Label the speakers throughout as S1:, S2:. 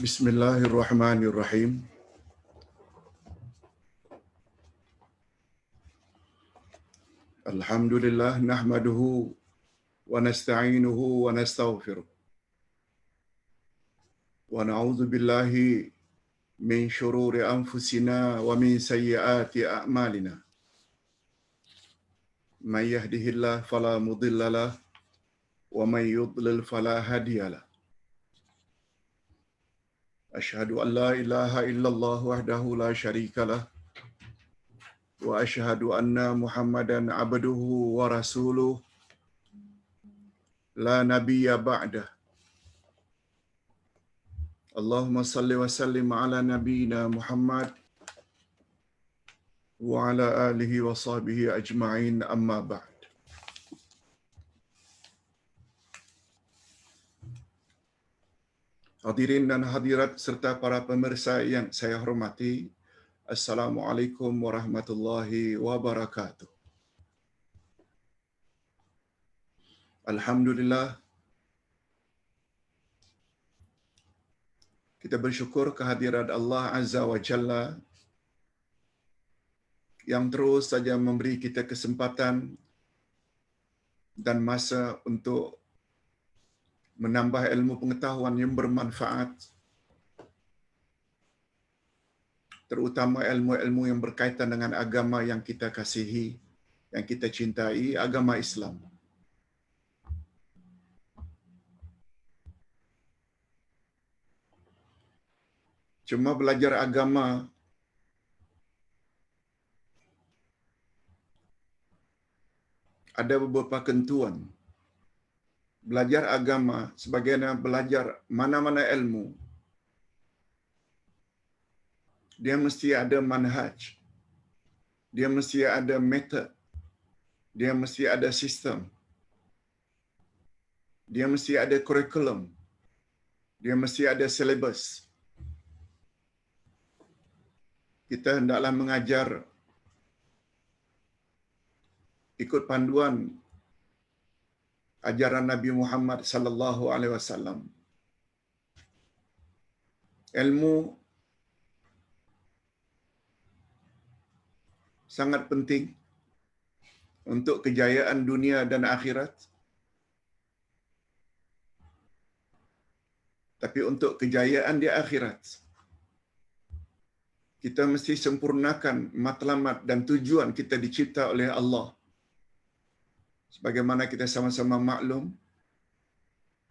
S1: Bismillahirrahmanirrahim. Alhamdulillah nahmaduhu wa nasta'inuhu wa nastaghfiruh. Wa na'udzu billahi min shururi anfusina wa min sayyiati a'malina. May yahdihillahu fala mudilla lahu wa may yudlil fala hadiya lahu. Asyhadu an la ilaha illallah wahdahu la syarika lahu wa asyhadu anna Muhammadan abduhu wa rasuluh la nabiyya ba'dah. Allahumma salli wa sallim ala nabiyyina Muhammad wa ala alihi wa sahbihi ajma'in, amma ba'd. Hadirin dan hadirat serta para pemirsa yang saya hormati, Assalamualaikum warahmatullahi wabarakatuh. Alhamdulillah, kita bersyukur kehadirat Allah Azza wa Jalla yang terus saja memberi kita kesempatan dan masa untuk menambah ilmu pengetahuan yang bermanfaat, terutama ilmu-ilmu yang berkaitan dengan agama yang kita kasihi, yang kita cintai, agama Islam. Cuma belajar agama ada beberapa ketentuan. Belajar agama sebagaimana belajar mana-mana ilmu, dia mesti ada manhaj, dia mesti ada metod, dia mesti ada sistem, dia mesti ada kurikulum, dia mesti ada silabus. Kita hendaklah mengajar ikut panduan ajaran Nabi Muhammad sallallahu alaihi wasallam. Ilmu sangat penting untuk kejayaan dunia dan akhirat. Tapi untuk kejayaan di akhirat, kita mesti sempurnakan matlamat dan tujuan kita dicipta oleh Allah. Sebagaimana kita sama-sama maklum,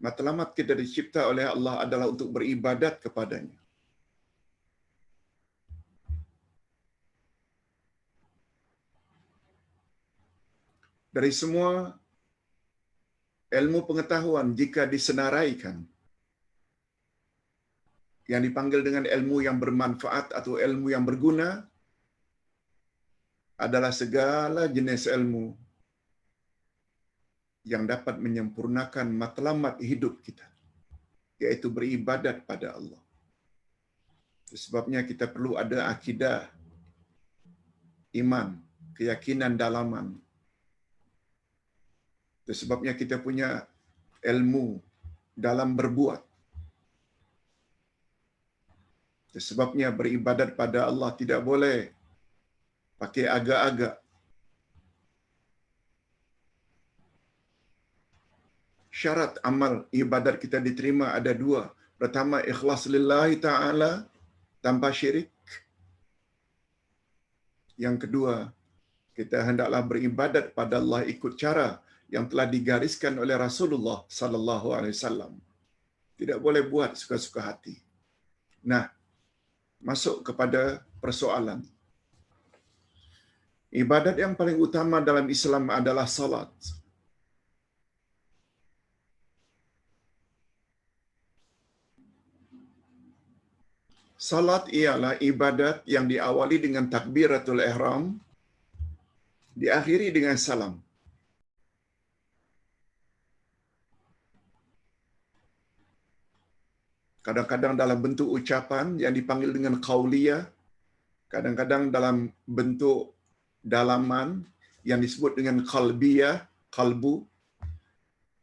S1: matlamat kita dicipta oleh Allah adalah untuk beribadat kepadanya. Dari semua ilmu pengetahuan, jika disenaraikan, yang dipanggil dengan ilmu yang bermanfaat atau ilmu yang berguna, adalah segala jenis ilmu yang dapat menyempurnakan matlamat hidup kita, yaitu beribadat pada Allah. Sebabnya kita perlu ada akidah, iman, keyakinan dalaman. Sebabnya kita punya ilmu dalam berbuat. Sebabnya beribadat pada Allah tidak boleh pakai agak-agak. Syarat amal ibadat kita diterima ada dua. Pertama, ikhlas lillahi ta'ala tanpa syirik. Yang kedua, kita hendaklah beribadat pada Allah ikut cara yang telah digariskan oleh Rasulullah sallallahu alaihi wasallam. Tidak boleh buat suka-suka hati. Nah, masuk kepada persoalan. Ibadat yang paling utama dalam Islam adalah salat. Salat ialah ibadat yang diawali dengan takbiratul ihram, diakhiri dengan salam. Kadang-kadang dalam bentuk ucapan yang dipanggil dengan qauliyah, kadang-kadang dalam bentuk dalaman yang disebut dengan qalbiyah, qalbu,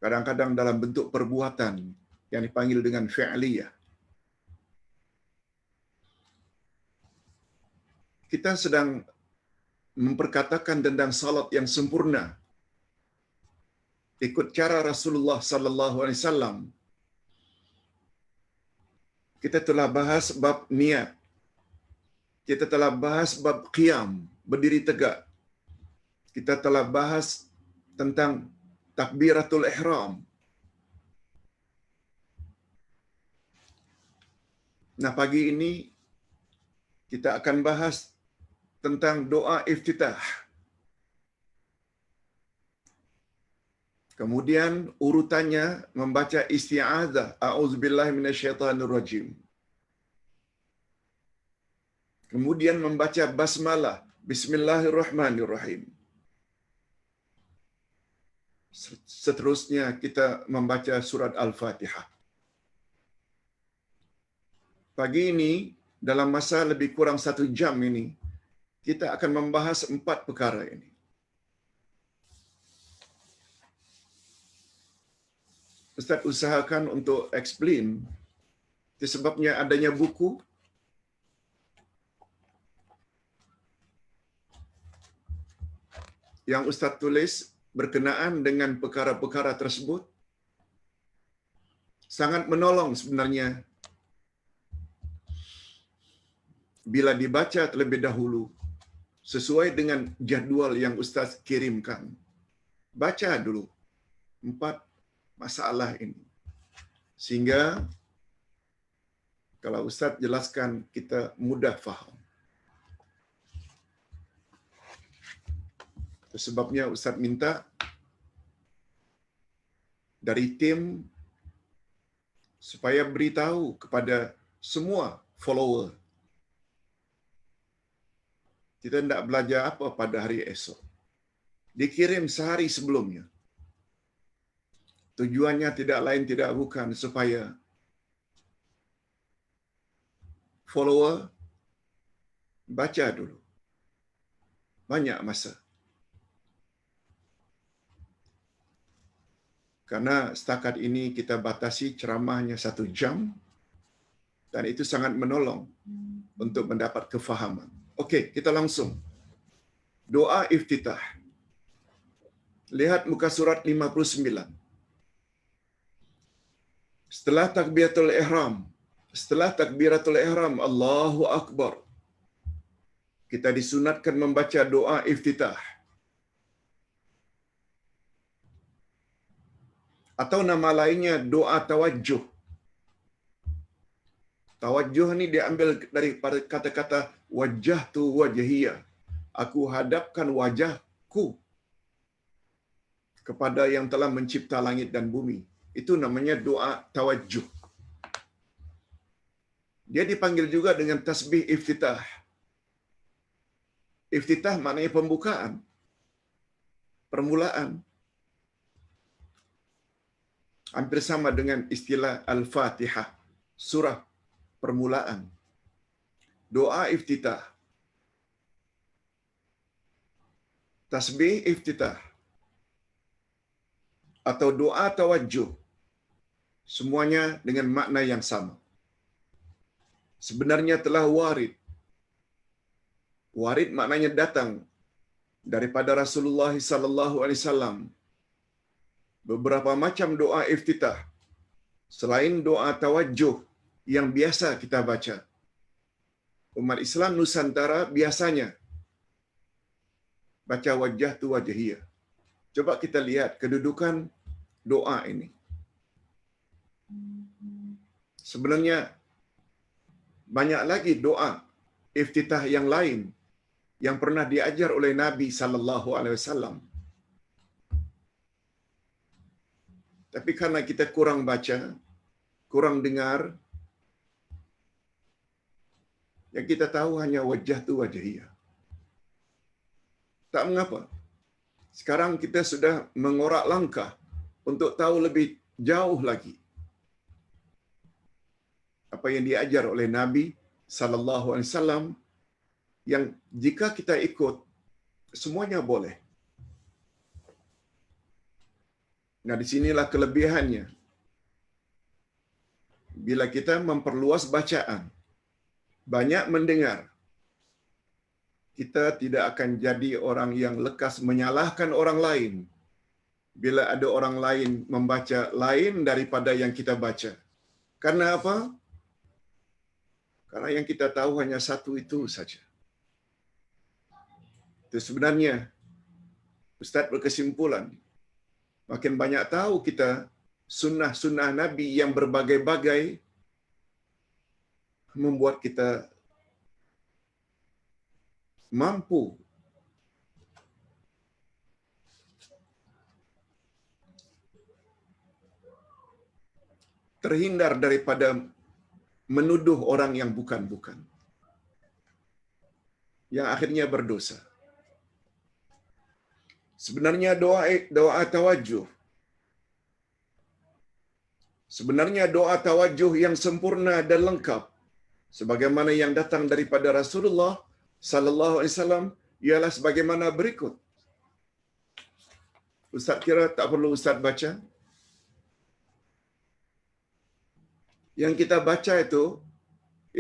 S1: kadang-kadang dalam bentuk perbuatan yang dipanggil dengan fi'liyah. kita sedang memperkatakan tentang salat yang sempurna ikut cara Rasulullah sallallahu alaihi wasallam. Kita telah bahas bab niat. Kita telah bahas bab qiyam, berdiri tegak. Kita telah bahas tentang takbiratul ihram. Nah, pagi ini kita akan bahas tentang doa iftitah. Kemudian urutannya membaca isti'adzah, a'udzubillahi minasyaitonirrajim. Kemudian membaca basmalah, bismillahirrahmanirrahim. Seterusnya kita membaca surat Al-Fatihah. Pagi ini, dalam masa lebih kurang 1 jam ini, kita akan membahas 4 perkara ini. Ustaz usahakan untuk explain, disebabnya adanya buku yang Ustaz tulis berkenaan dengan perkara-perkara tersebut, sangat menolong sebenarnya bila dibaca terlebih dahulu sesuai dengan jadual yang Ustaz kirimkan. Baca dulu 4 masalah ini. Sehingga kalau Ustaz jelaskan, kita mudah faham. Itu sebabnya Ustaz minta dari tim supaya beritahu kepada semua follower. Kita tidak belajar apa pada hari esok. Dikirim sehari sebelumnya. Tujuannya tidak lain tidak bukan supaya follower baca dulu. Banyak masa. Karena setakat ini kita batasi ceramahnya 1 jam dan itu sangat menolong untuk mendapat kefahaman. Okey, kita langsung. Doa iftitah. Lihat muka surat 59. Setelah takbiratul ihram, Allahu Akbar, kita disunatkan membaca doa iftitah. Atau nama lainnya doa tawajjuh. Tawajjuh ni diambil daripada kata-kata wajjahtu wajhiyya. Aku hadapkan wajahku kepada yang telah mencipta langit dan bumi. Itu namanya doa tawajjuh. Dia dipanggil juga dengan tasbih iftitah. Iftitah maknanya pembukaan, permulaan. Hampir sama dengan istilah Al-Fatihah, surah permulaan. Doa iftitah, tasbih iftitah, atau doa tawajjuh, semuanya dengan makna yang sama. Sebenarnya telah warid. Warid maknanya datang daripada Rasulullah sallallahu alaihi wasallam. Beberapa macam doa iftitah selain doa tawajjuh yang biasa kita baca. Umat Islam Nusantara biasanya baca wajjahtu wajhiyya. Coba kita lihat kedudukan doa ini. Sebenarnya banyak lagi doa iftitah yang lain yang pernah diajar oleh Nabi sallallahu alaihi wasallam. Tapi karena kita kurang baca, kurang dengar, yang kita tahu hanya wajjahtu wajhiyya. Tak mengapa. Sekarang kita sudah mengorak langkah untuk tahu lebih jauh lagi apa yang diajar oleh Nabi sallallahu alaihi wasallam, yang jika kita ikut semuanya boleh. Nah, di sinilah kelebihannya. Bila kita memperluas bacaan, banyak mendengar, kita tidak akan jadi orang yang lekas menyalahkan orang lain bila ada orang lain membaca lain daripada yang kita baca. Karena apa? Karena yang kita tahu hanya satu itu saja. Itu sebenarnya Ustaz berkesimpulan, makin banyak tahu kita sunnah-sunnah Nabi yang berbagai-bagai, membuat kita mampu terhindar daripada menuduh orang yang bukan-bukan, yang akhirnya berdosa. Sebenarnya doa tawajuh, sebenarnya doa tawajuh yang sempurna dan lengkap sebagaimana yang datang daripada Rasulullah sallallahu alaihi wasallam ialah sebagaimana berikut. Ustaz kira tak perlu Ustaz baca? Yang kita baca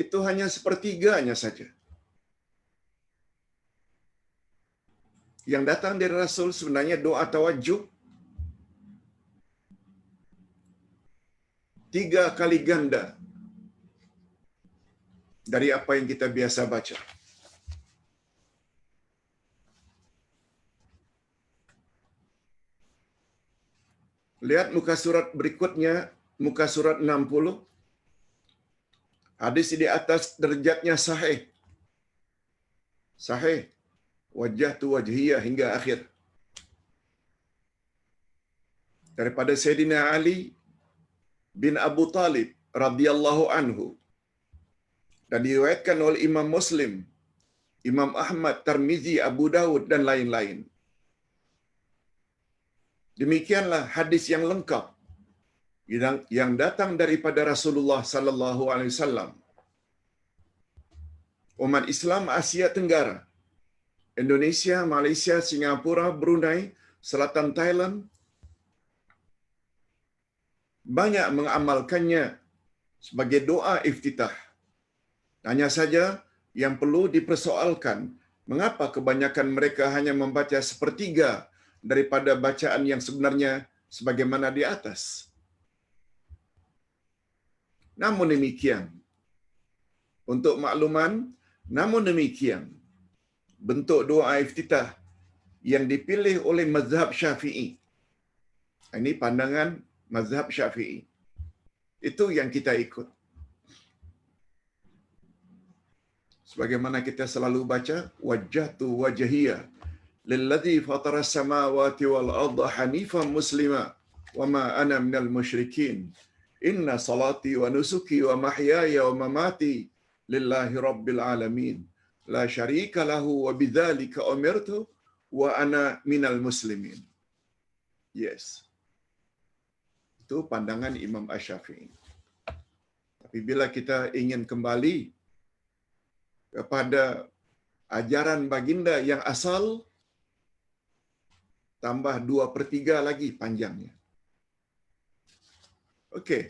S1: itu hanya sepertiganya saja. Yang datang dari Rasul sebenarnya doa tawajuh 3 kali ganda dari apa yang kita biasa baca. Lihat muka surat berikutnya, muka surat 60. Hadis di atas derajatnya sahih. Sahih. Wajah tu wajhiyah hingga akhir. Daripada Sayyidina Ali bin Abu Talib radhiyallahu anhu. Dan diriwayatkan oleh Imam Muslim, Imam Ahmad, Tirmizi, Abu Dawud dan lain-lain. Demikianlah hadis yang lengkap yang datang daripada Rasulullah sallallahu alaihi wasallam. Umat Islam Asia Tenggara, Indonesia, Malaysia, Singapura, Brunei, Selatan Thailand banyak mengamalkannya sebagai doa iftitah. Hanya saja yang perlu dipersoalkan, mengapa kebanyakan mereka hanya membaca sepertiga daripada bacaan yang sebenarnya sebagaimana di atas. Namun demikian, untuk makluman, namun demikian, bentuk doa iftitah yang dipilih oleh mazhab Syafi'i, ini pandangan mazhab Syafi'i, itu yang kita ikut. Sebagaimana kita selalu baca, wajjahtu wajhiyya lilladzi fatara as-samawati wal arda hanifan muslima wa ma ana minal musyrikin. Inna salati wa nusuki wa mahyaya wa mamati lillahi rabbil alamin. La syarika lahu wa bidzalika umirtu wa ana minal muslimin. Yes. Itu pandangan Imam Asy-Syafi'i. Tapi bila kita ingin kembali kepada ajaran baginda yang asal, tambah 2/3 lagi panjangnya. Okey,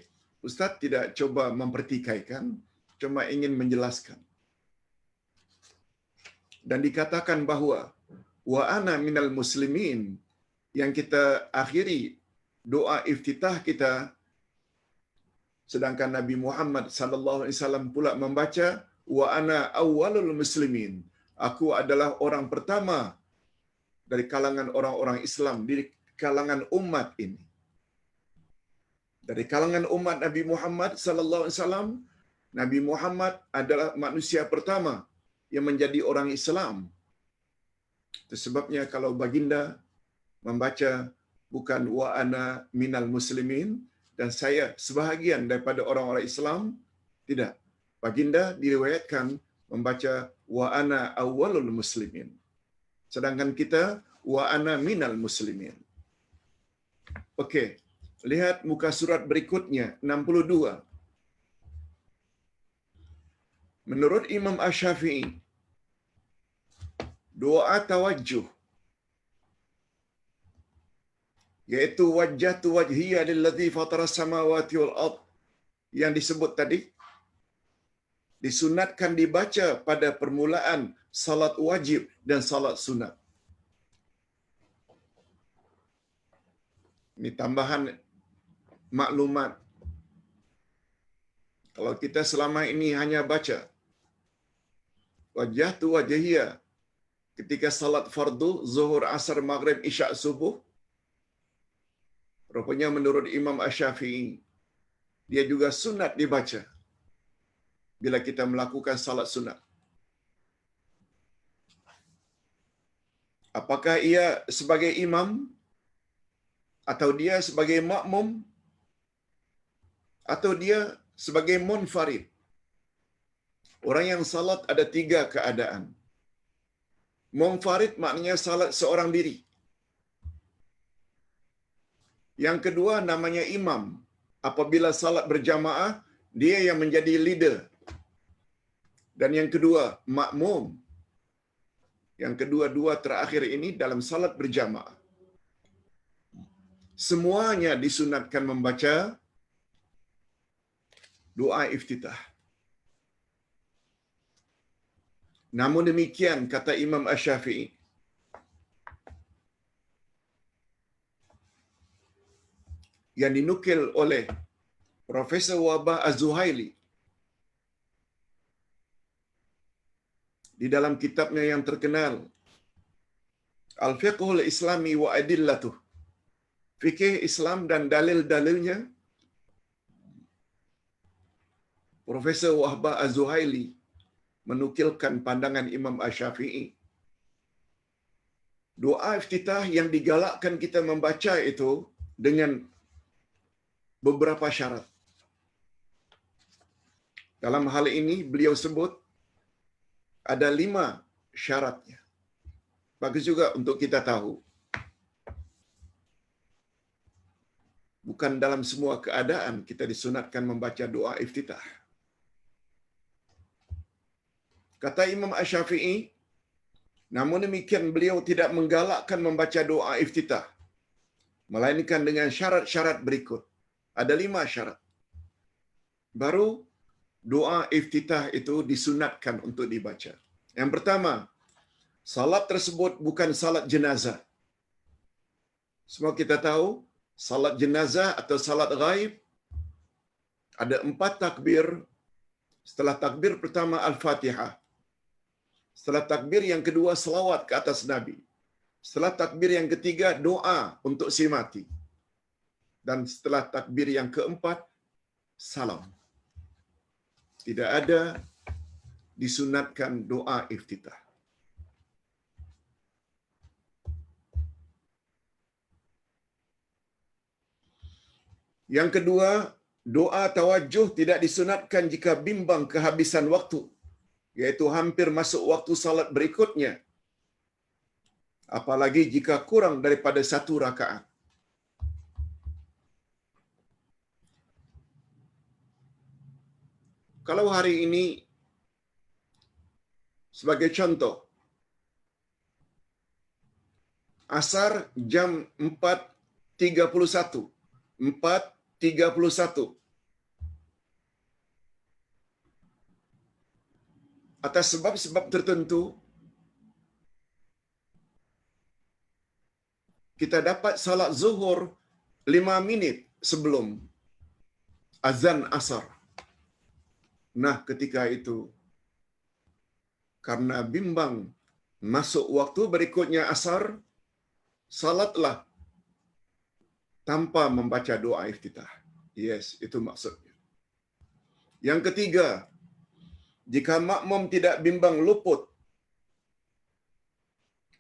S1: Ustaz tidak coba mempertikaikan, cuma ingin menjelaskan. Dan dikatakan bahawa wa ana minal muslimin, yang kita akhiri doa iftitah kita, sedangkan Nabi Muhammad sallallahu alaihi wasallam pula membaca wa ana awwalul muslimin, aku adalah orang pertama dari kalangan orang-orang Islam, di kalangan umat ini. Dari kalangan umat Nabi Muhammad sallallahu alaihi wasallam, Nabi Muhammad adalah manusia pertama yang menjadi orang Islam. Itu sebabnya kalau baginda membaca bukan wa ana minal muslimin dan saya sebahagian daripada orang-orang Islam, tidak. Baginda diriwayatkan membaca wa ana awwalul muslimin. Sedangkan kita wa ana minal muslimin. Okey, lihat muka surat berikutnya 62. Menurut Imam Asy-Syafi'i, doa tawajuh yaitu wajjahtu wajhiyya lilladzi fatara as-samawati wal ard yang disebut tadi disunatkan dibaca pada permulaan salat wajib dan salat sunat. Ini tambahan maklumat. Kalau kita selama ini hanya baca wajah tu wajahia ketika salat fardu, zuhur, asar, maghrib, isyak, subuh, rupanya menurut Imam Asy-Syafi'i, dia juga sunat dibaca bila kita melakukan salat sunat. Apakah ia sebagai imam atau dia sebagai makmum atau dia sebagai munfarid? Orang yang salat ada 3 keadaan. Munfarid maknanya salat seorang diri. Yang kedua namanya imam. Apabila salat berjamaah, dia yang menjadi leader. Dan yang kedua, makmum. Yang kedua-dua terakhir ini dalam salat berjamaah. Semuanya disunatkan membaca doa iftitah. Namun demikian, kata Imam Asy-Syafi'i, yang dinukil oleh Profesor Wahbah Az-Zuhaili di dalam kitabnya yang terkenal Al-Fiqhul Islami wa Adillatuh, fikih Islam dan dalil-dalilnya, Profesor Wahbah Az-Zuhaili menukilkan pandangan Imam Asy-Syafi'i. Doa iftitah yang digalakkan kita membaca itu dengan beberapa syarat. Dalam hal ini beliau sebut ada 5 syaratnya. Bagus juga untuk kita tahu. Bukan dalam semua keadaan kita disunatkan membaca doa iftitah. Kata Imam Asy-Syafi'i, namun demikian beliau tidak menggalakkan membaca doa iftitah, melainkan dengan syarat-syarat berikut. Ada 5 syarat. Baru doa iftitah itu disunatkan untuk dibaca. Yang pertama, salat tersebut bukan salat jenazah. Semua kita tahu, salat jenazah atau salat ghaib ada 4 takbir. Setelah takbir pertama Al-Fatihah. Setelah takbir yang kedua selawat ke atas Nabi. Setelah takbir yang ketiga doa untuk si mati. Dan setelah takbir yang keempat salam. Tidak ada disunatkan doa iftitah. Yang kedua, doa tawajjuh tidak disunatkan jika bimbang kehabisan waktu, yaitu hampir masuk waktu salat berikutnya. Apalagi jika kurang daripada 1 rakaat. Kalau hari ini, sebagai contoh, asar jam 4.31. 4.31. Atas sebab-sebab tertentu, kita dapat salat zuhur 5 minit sebelum azan asar. Nah, ketika itu, karena bimbang masuk waktu berikutnya asar, salatlah tanpa membaca doa iftitah. Yes, itu maksudnya. Yang ketiga, jika makmum tidak bimbang luput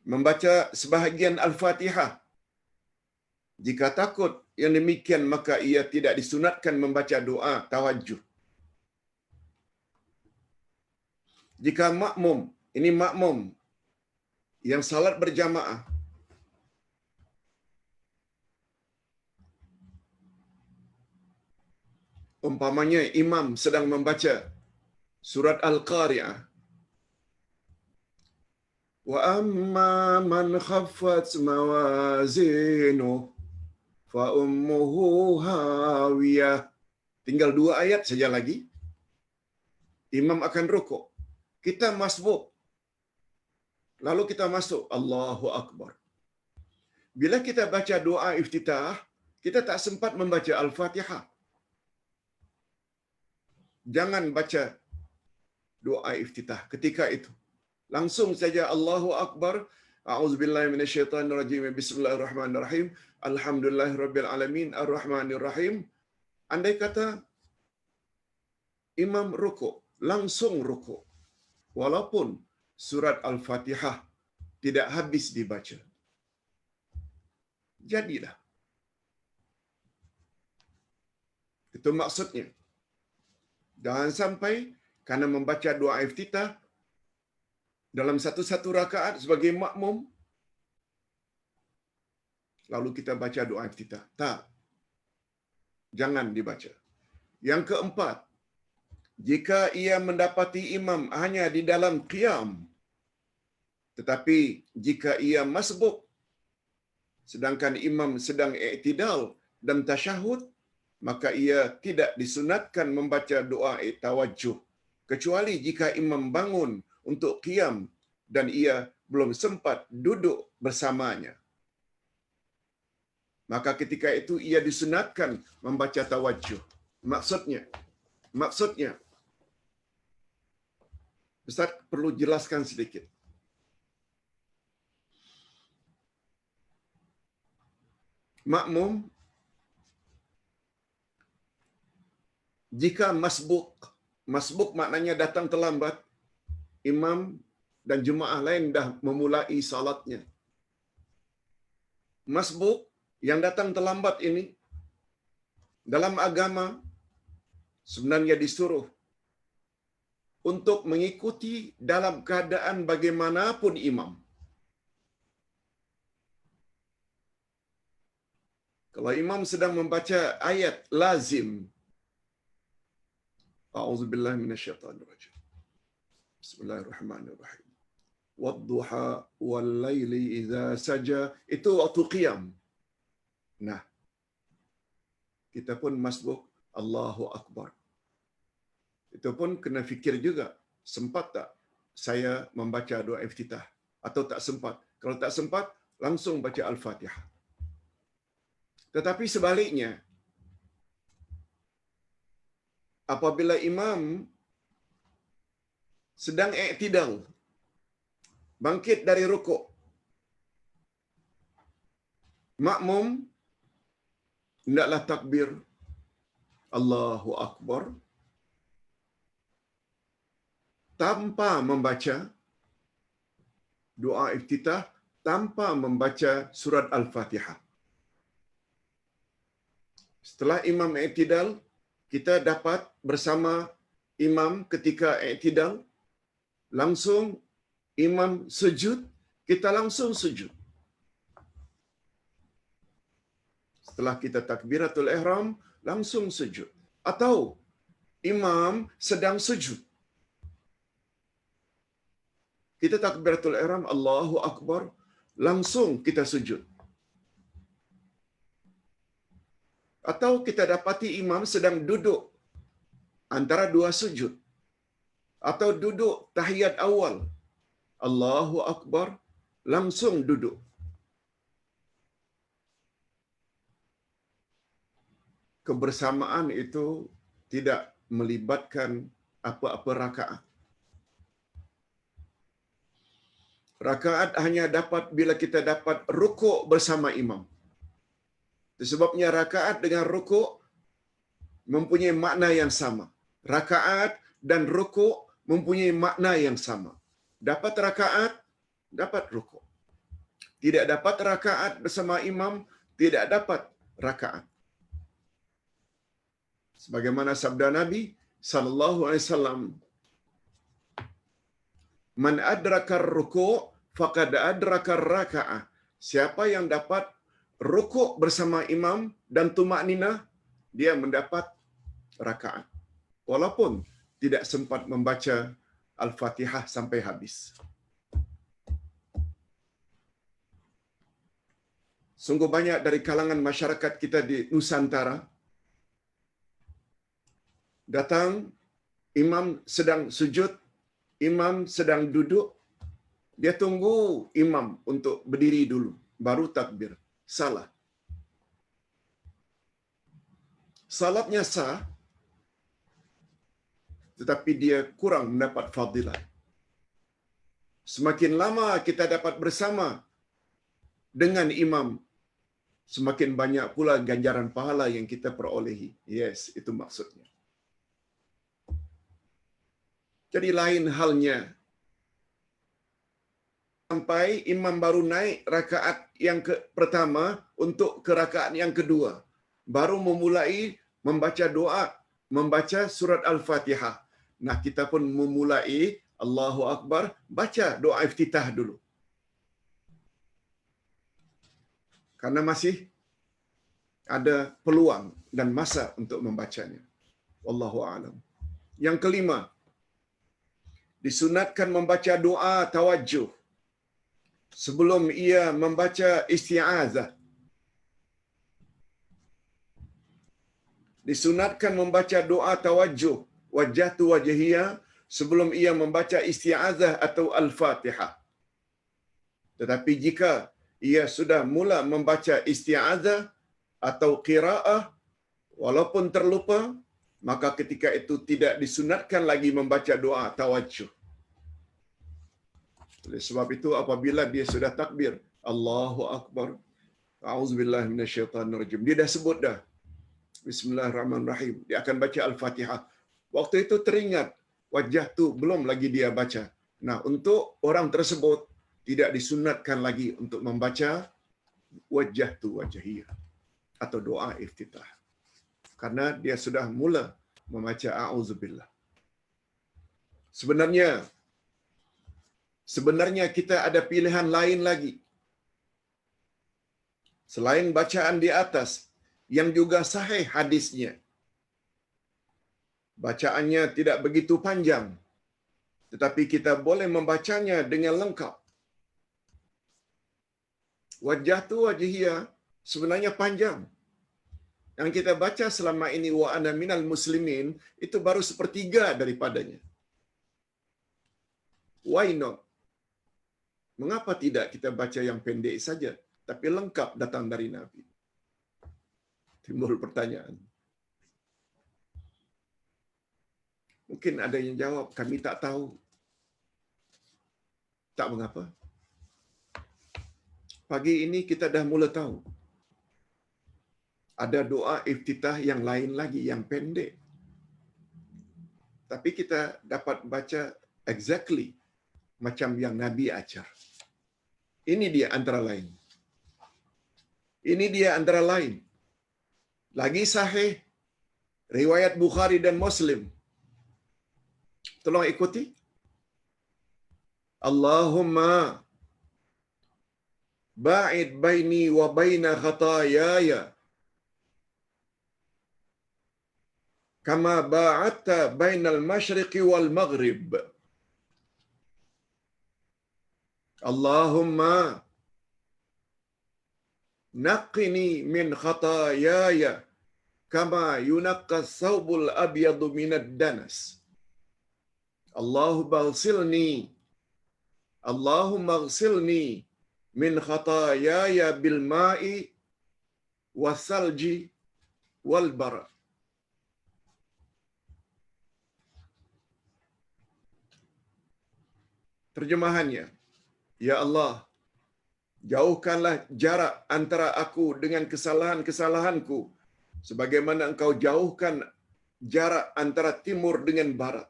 S1: membaca sebahagian Al-Fatihah, jika takut yang demikian, maka ia tidak disunatkan membaca doa tawajjuh. Jika makmum, ini makmum yang salat berjamaah, umpamanya imam sedang membaca surat Al-Qari'ah, wa amma man khaffat mawazinuh fa ummuhu hawiyah. Tinggal 2 ayat saja lagi, imam akan rukuk. Kita masbuk Lalu kita masuk Allahu Akbar. Bila kita baca doa iftitah, kita tak sempat membaca Al-Fatihah. Jangan baca doa iftitah ketika itu. Langsung saja Allahu Akbar. A'udzubillahi minasyaitonirrajim. Bismillahirrahmanirrahim. Alhamdulillahirabbil alamin arrahmanirrahim. Andai kata imam rukuk, langsung rukuk. Walaupun surat Al-Fatihah tidak habis dibaca. Jadilah. Itu maksudnya. Jangan sampai karena membaca doa iftitah dalam satu-satu rakaat sebagai makmum, lalu kita baca doa iftitah. Tak. Jangan dibaca. Yang keempat, jika ia mendapati imam hanya di dalam qiyam, tetapi jika ia masbuk, sedangkan imam sedang i'tidal dan tasyahud, maka ia tidak disunatkan membaca doa tawajjuh, kecuali jika imam bangun untuk qiyam dan ia belum sempat duduk bersamanya. Maka ketika itu ia disunatkan membaca tawajjuh. Maksudnya, Ustaz perlu jelaskan sedikit. Makmum jika masbuk maknanya datang terlambat, imam dan jemaah lain dah memulai salatnya. Masbuk yang datang terlambat ini dalam agama sebenarnya disuruh untuk mengikuti dalam keadaan bagaimanapun imam. Kalau imam sedang membaca ayat lazim, A'udzubillahi minasyaitonirrajim. Bismillahirrahmanirrahim. Wadduha wal laili idza saja, itu waktu qiyam. Nah, kita pun masbuk Allahu Akbar. Itu pun kena fikir juga, sempat tak saya membaca doa iftitah atau tak sempat. Kalau tak sempat, langsung baca Al-Fatihah. Tetapi sebaliknya, apabila imam sedang i'tidal, bangkit dari rukuk, makmum hendaklah takbir Allahu Akbar tanpa membaca doa iftitah, tanpa membaca surat Al-Fatihah. Setelah imam i'tidal, kita dapat bersama imam ketika i'tidal, langsung imam sujud, kita langsung sujud. Setelah kita takbiratul ihram, langsung sujud. Atau imam sedang sujud, kita takbiratul ihram, Allahu Akbar, langsung kita sujud. Atau kita dapati imam sedang duduk antara dua sujud, atau duduk tahiyat awal, Allahu Akbar, langsung duduk. Kebersamaan itu tidak melibatkan apa-apa rakaat. Rakaat hanya dapat bila kita dapat rukuk bersama imam. Sebabnya rakaat dengan rukuk mempunyai makna yang sama. Rakaat dan rukuk mempunyai makna yang sama. Dapat rakaat, dapat rukuk. Tidak dapat rakaat bersama imam, tidak dapat rakaat. Sebagaimana sabda Nabi sallallahu alaihi wasallam, "Man adraka ar-ruku' faqad adraka ar-raka'ah." Siapa yang dapat rukuk bersama imam dan tumakninah, dia mendapat rakaat. Walaupun tidak sempat membaca Al-Fatihah sampai habis. Sungguh banyak dari kalangan masyarakat kita di Nusantara datang, imam sedang sujud, imam sedang duduk, Dia tunggu imam untuk berdiri dulu, baru takbir. Salah. Salatnya sah, tetapi dia kurang mendapat fadilah. Semakin lama kita dapat bersama dengan imam, semakin banyak pula ganjaran pahala yang kita perolehi. Yes, itu maksudnya. Jadi lain halnya sampai imam baru naik rakaat yang pertama untuk ke rakaat yang kedua, baru memulai membaca doa, membaca surat Al-Fatihah. Nah, kita pun memulai Allahu Akbar, baca doa iftitah dulu. Karena masih ada peluang dan masa untuk membacanya. Wallahu a'lam. Yang kelima, disunatkan membaca doa tawajjuh sebelum ia membaca isti'azah. Disunatkan membaca doa tawajjuh wajjahtu wajhiya sebelum ia membaca isti'azah atau al-Fatihah. Tetapi jika ia sudah mula membaca isti'azah atau qiraah walaupun terlupa, maka ketika itu tidak disunatkan lagi membaca doa tawajjuh. Oleh sebab itu apabila dia sudah takbir, Allahu Akbar, a'udzubillahi minasyaitonirrajim, dia dah sebut dah Bismillahirrahmanirrahim, dia akan baca Al-Fatihah. Waktu itu teringat wajah tu belum lagi dia baca. Nah, untuk orang tersebut tidak disunatkan lagi untuk membaca wajah tu wajahiyah atau doa iftitah. Karena dia sudah mula membaca a'udzubillah. Sebenarnya kita ada pilihan lain lagi. Selain bacaan di atas yang juga sahih hadisnya. Bacaannya tidak begitu panjang, tetapi kita boleh membacanya dengan lengkap. Wajah tu wajhiyah sebenarnya panjang. Yang kita baca selama ini wa ana minal muslimin itu baru sepertiga daripadanya. Why not? Mengapa tidak kita baca yang pendek saja tapi lengkap datang dari Nabi? Timbul pertanyaan. Mungkin ada yang jawab, kami tak tahu. Tak mengapa. Pagi ini kita dah mula tahu. Ada doa iftitah yang lain lagi, yang pendek. Tapi kita dapat baca exactly macam yang Nabi ajar. Ini dia antara lain. Ini dia antara lain. Lagi sahih, riwayat Bukhari dan Muslim. Tolong ikuti. Allahumma ba'id baini wa baina khatayaya kama ba'adta bainal masyriqi wal maghrib. Allahumma naqqini min khatayaya kama yunaqqa thawbul abyadu minad danas. Allahumma ighsilni min khatayaya bil ma'i wasalji wal bara. Terjemahannya, ya Allah, jauhkanlah jarak antara aku dengan kesalahan-kesalahanku sebagaimana Engkau jauhkan jarak antara timur dengan barat.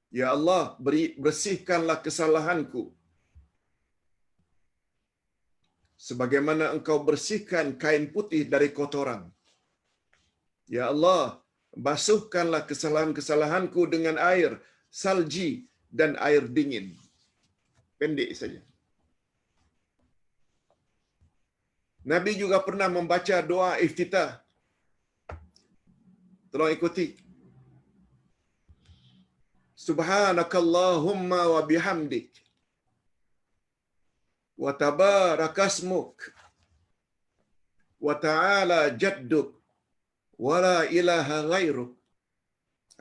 S1: Ya Allah, bersihkanlah kesalahanku sebagaimana Engkau bersihkan kain putih dari kotoran. Ya Allah, basuhkanlah kesalahan-kesalahanku dengan air salji dan air dingin. Pendek saja. Nabi juga pernah membaca doa iftitah. Tolong ikuti. Subhanakallahumma wa bihamdik wa tabarakasmuk wa ta'ala jadduk wa la ilaha ghairuk.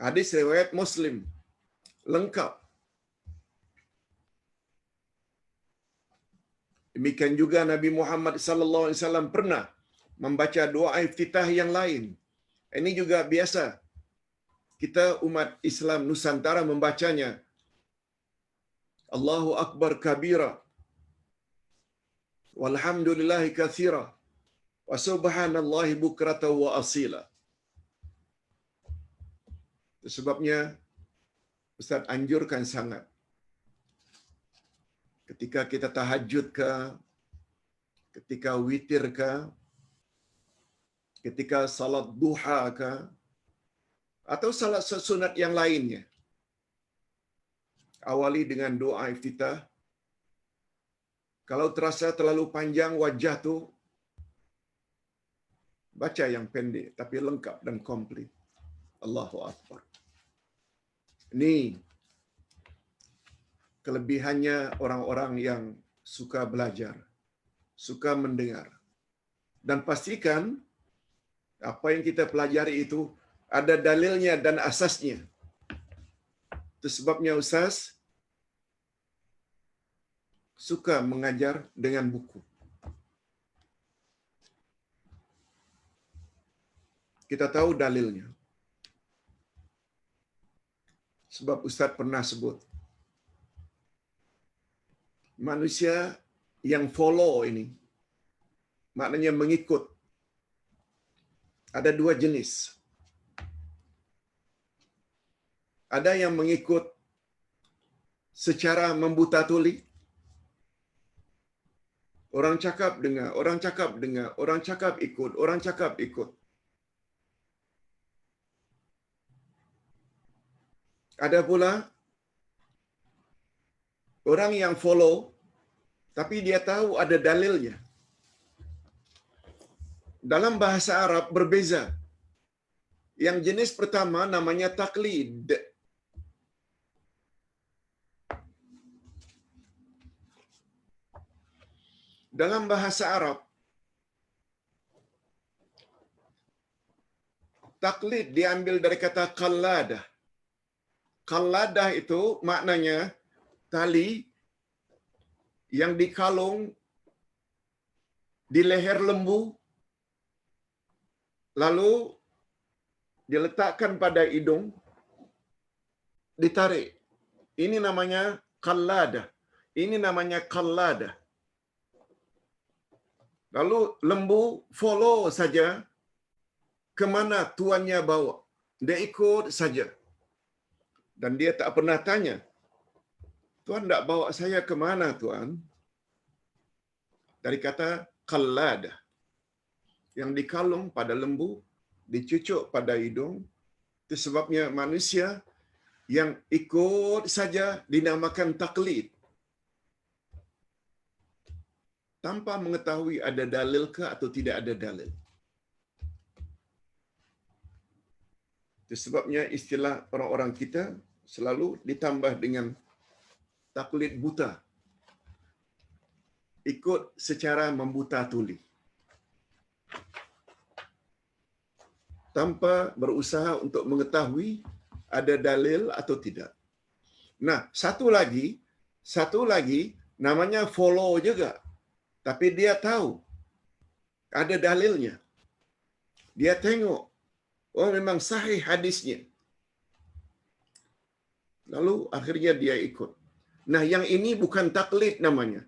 S1: Hadis riwayat Muslim. Lengkap. Demikian juga Nabi Muhammad sallallahu alaihi wasallam pernah membaca doa iftitah yang lain. Ini juga biasa kita umat Islam Nusantara membacanya. Allahu akbar kabira walhamdulillahi katsira wa subhanallahi bukratan wa asila. Sebabnya Ustaz anjurkan sangat ketika kita tahajud ke, ketika witir ke, ketika salat duha ke, atau salat sunat yang lainnya. Awali dengan doa iftitah. Kalau terasa terlalu panjang wajah tu, baca yang pendek tapi lengkap dan komplit. Allahu Akbar. Ini kelebihannya orang-orang yang suka belajar, suka mendengar. Dan pastikan apa yang kita pelajari itu ada dalilnya dan asasnya. Itu sebabnya Ustaz suka mengajar dengan buku. Kita tahu dalilnya. Sebab Ustaz pernah sebut, manusia yang follow ini, maknanya mengikut, ada dua jenis. Ada yang mengikut secara membuta tuli. Orang cakap dengar, orang cakap dengar, orang cakap ikut, orang cakap ikut. Ada pula orang yang follow tapi dia tahu ada dalilnya. Dalam bahasa Arab berbeza. Yang jenis pertama namanya taklid. Dalam bahasa Arab, taklid diambil dari kata qalladah. Qalladah itu maknanya tali yang dikalung di leher lembu, lalu diletakkan pada hidung, ditarik. Ini namanya qalladah. Ini namanya qalladah. Lalu lembu follow saja ke mana tuannya bawa. Dia ikut saja. Dan dia tak pernah tanya, Tuan tak bawa saya ke mana, Tuan? Dari kata qalladah. Yang dikalung pada lembu, dicucuk pada hidung. Itu sebabnya manusia yang ikut saja dinamakan taklid. Tanpa mengetahui ada dalil ke atau tidak ada dalil. Itu sebabnya istilah orang-orang kita selalu ditambah dengan taklid buta. Ikut secara membuta tuli. Tanpa berusaha untuk mengetahui ada dalil atau tidak. Nah, satu lagi namanya follow juga. Tapi dia tahu ada dalilnya. Dia tengok, oh memang sahih hadisnya. Lalu akhirnya dia ikut. Nah, yang ini bukan taklid namanya.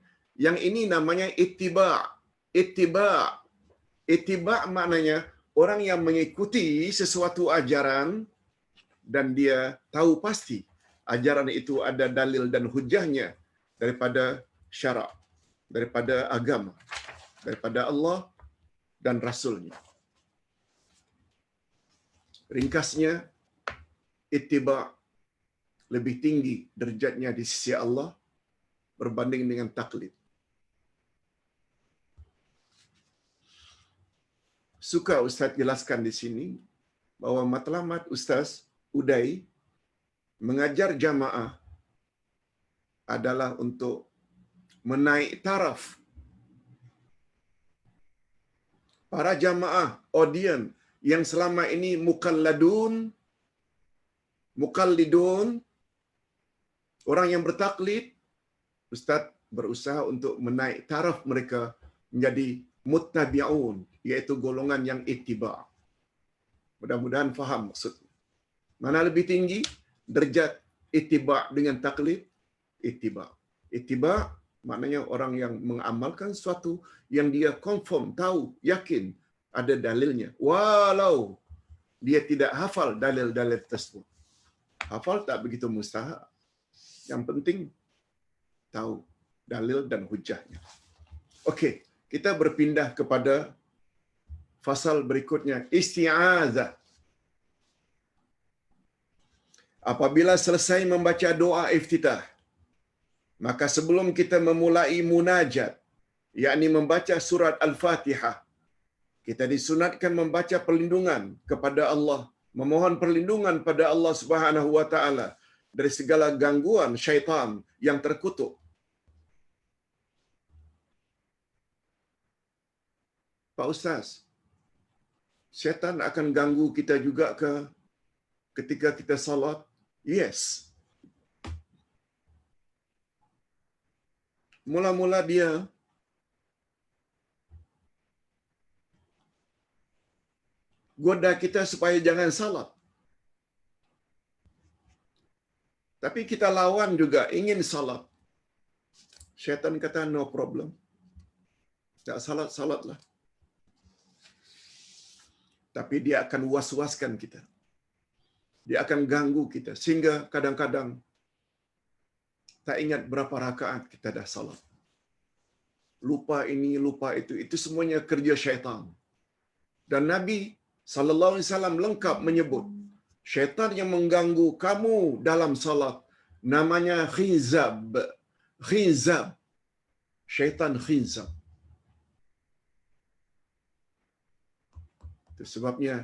S1: Yang ini namanya ittiba'. Ittiba'. Ittiba' maknanya orang yang mengikuti sesuatu ajaran dan dia tahu pasti ajaran itu ada dalil dan hujahnya daripada syarak, daripada agama, daripada Allah dan Rasulnya. Ringkasnya, ittiba' lebih tinggi derajatnya di sisi Allah berbanding dengan taklid. Suka Ustaz jelaskan di sini bahwa matlamat Ustaz Uday mengajar jamaah adalah untuk menaik taraf para jamaah, audien yang selama ini mukallidun, orang yang bertaklid. Ustaz berusaha untuk menaik taraf mereka menjadi muttabi'un, iaitu golongan yang ittiba'. Mudah-mudahan faham maksud. Mana lebih tinggi derajat ittiba' dengan taklid? Ittiba'. Ittiba' maknanya orang yang mengamalkan sesuatu yang dia confirm, tahu, yakin ada dalilnya. Walau dia tidak hafal dalil-dalil tersebut. Hafal tak begitu mustahak. Yang penting tahu dalil dan hujahnya. Okey, kita berpindah kepada fasal berikutnya, isti'azah. Apabila selesai membaca doa iftitah, maka sebelum kita memulai munajat, yakni membaca surat Al-Fatihah, kita disunatkan membaca perlindungan kepada Allah, memohon perlindungan pada Allah Subhanahu wa taala dari segala gangguan syaitan yang terkutuk. Pak Ustaz, syaitan akan ganggu kita juga ke ketika kita salat? Yes. Mula-mula dia goda kita supaya jangan salat. Tapi kita lawan juga, ingin salat. Syaitan kata, no problem. Tak salat-salatlah. Tapi dia akan was-waskan kita. Dia akan ganggu kita. Sehingga kadang-kadang tak ingat berapa rakaat kita dah salat. Lupa ini, lupa itu. Itu semuanya kerja syaitan. Dan Nabi SAW lengkap menyebut, syaitan yang mengganggu kamu dalam salat namanya khizab. Khizab. Syaitan khizab. Itu sebabnya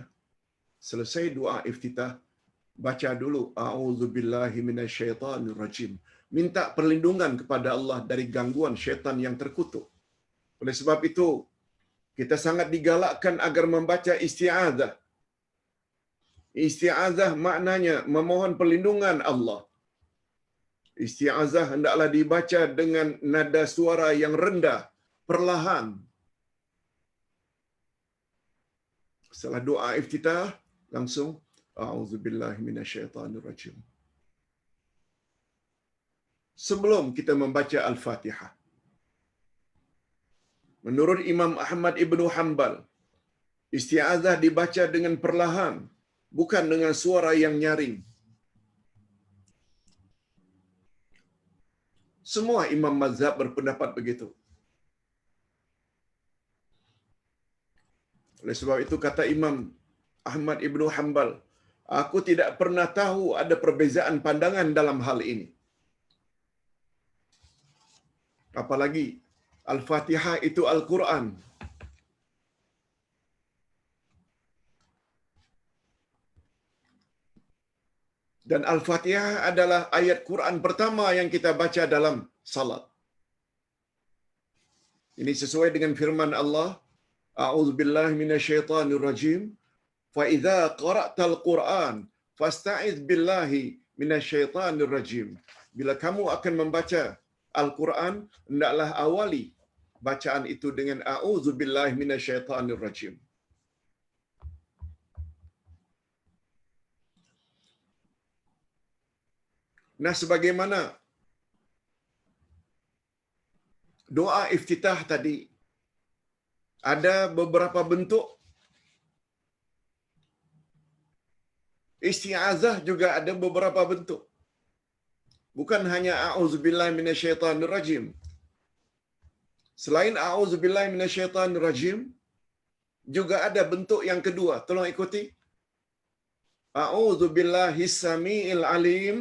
S1: selesai doa iftitah, baca dulu a'udzubillahi minasyaitonirrajim. Minta perlindungan kepada Allah dari gangguan syaitan yang terkutuk. Oleh sebab itu, kita sangat digalakkan agar membaca isti'azah. Isti'azah maknanya memohon perlindungan Allah. Isti'azah hendaklah dibaca dengan nada suara yang rendah, perlahan. Setelah doa iftitah, langsung a'udzubillahi minasyaitonirrajim. Sebelum kita membaca Al-Fatihah. Menurut Imam Ahmad Ibn Hanbal, isti'azah dibaca dengan perlahan, bukan dengan suara yang nyaring. Semua imam mazhab berpendapat begitu. Oleh sebab itu kata Imam Ahmad Ibn Hanbal, aku tidak pernah tahu ada perbezaan pandangan dalam hal ini. Apalagi Al-Fatihah itu Al-Quran. Dan Al-Fatihah adalah ayat Quran pertama yang kita baca dalam salat. Ini sesuai dengan firman Allah, a'udzubillahi minasyaitonirrajim, fa idza qara'tal Qur'an fasta'iz billahi minasyaitonirrajim. Bila kamu akan membaca Al-Quran, hendaklah awali bacaan itu dengan a'udzubillahi minasyaitonirrajim. Nah, sebagaimana doa iftitah tadi, ada beberapa bentuk. Isti'azah juga ada beberapa bentuk. Bukan hanya a'udzubillahi minasyaitonirrajim. Selain a'udzubillahi minasyaitonirrajim, juga ada bentuk yang kedua. Tolong ikuti. A'udzubillahi samiil alim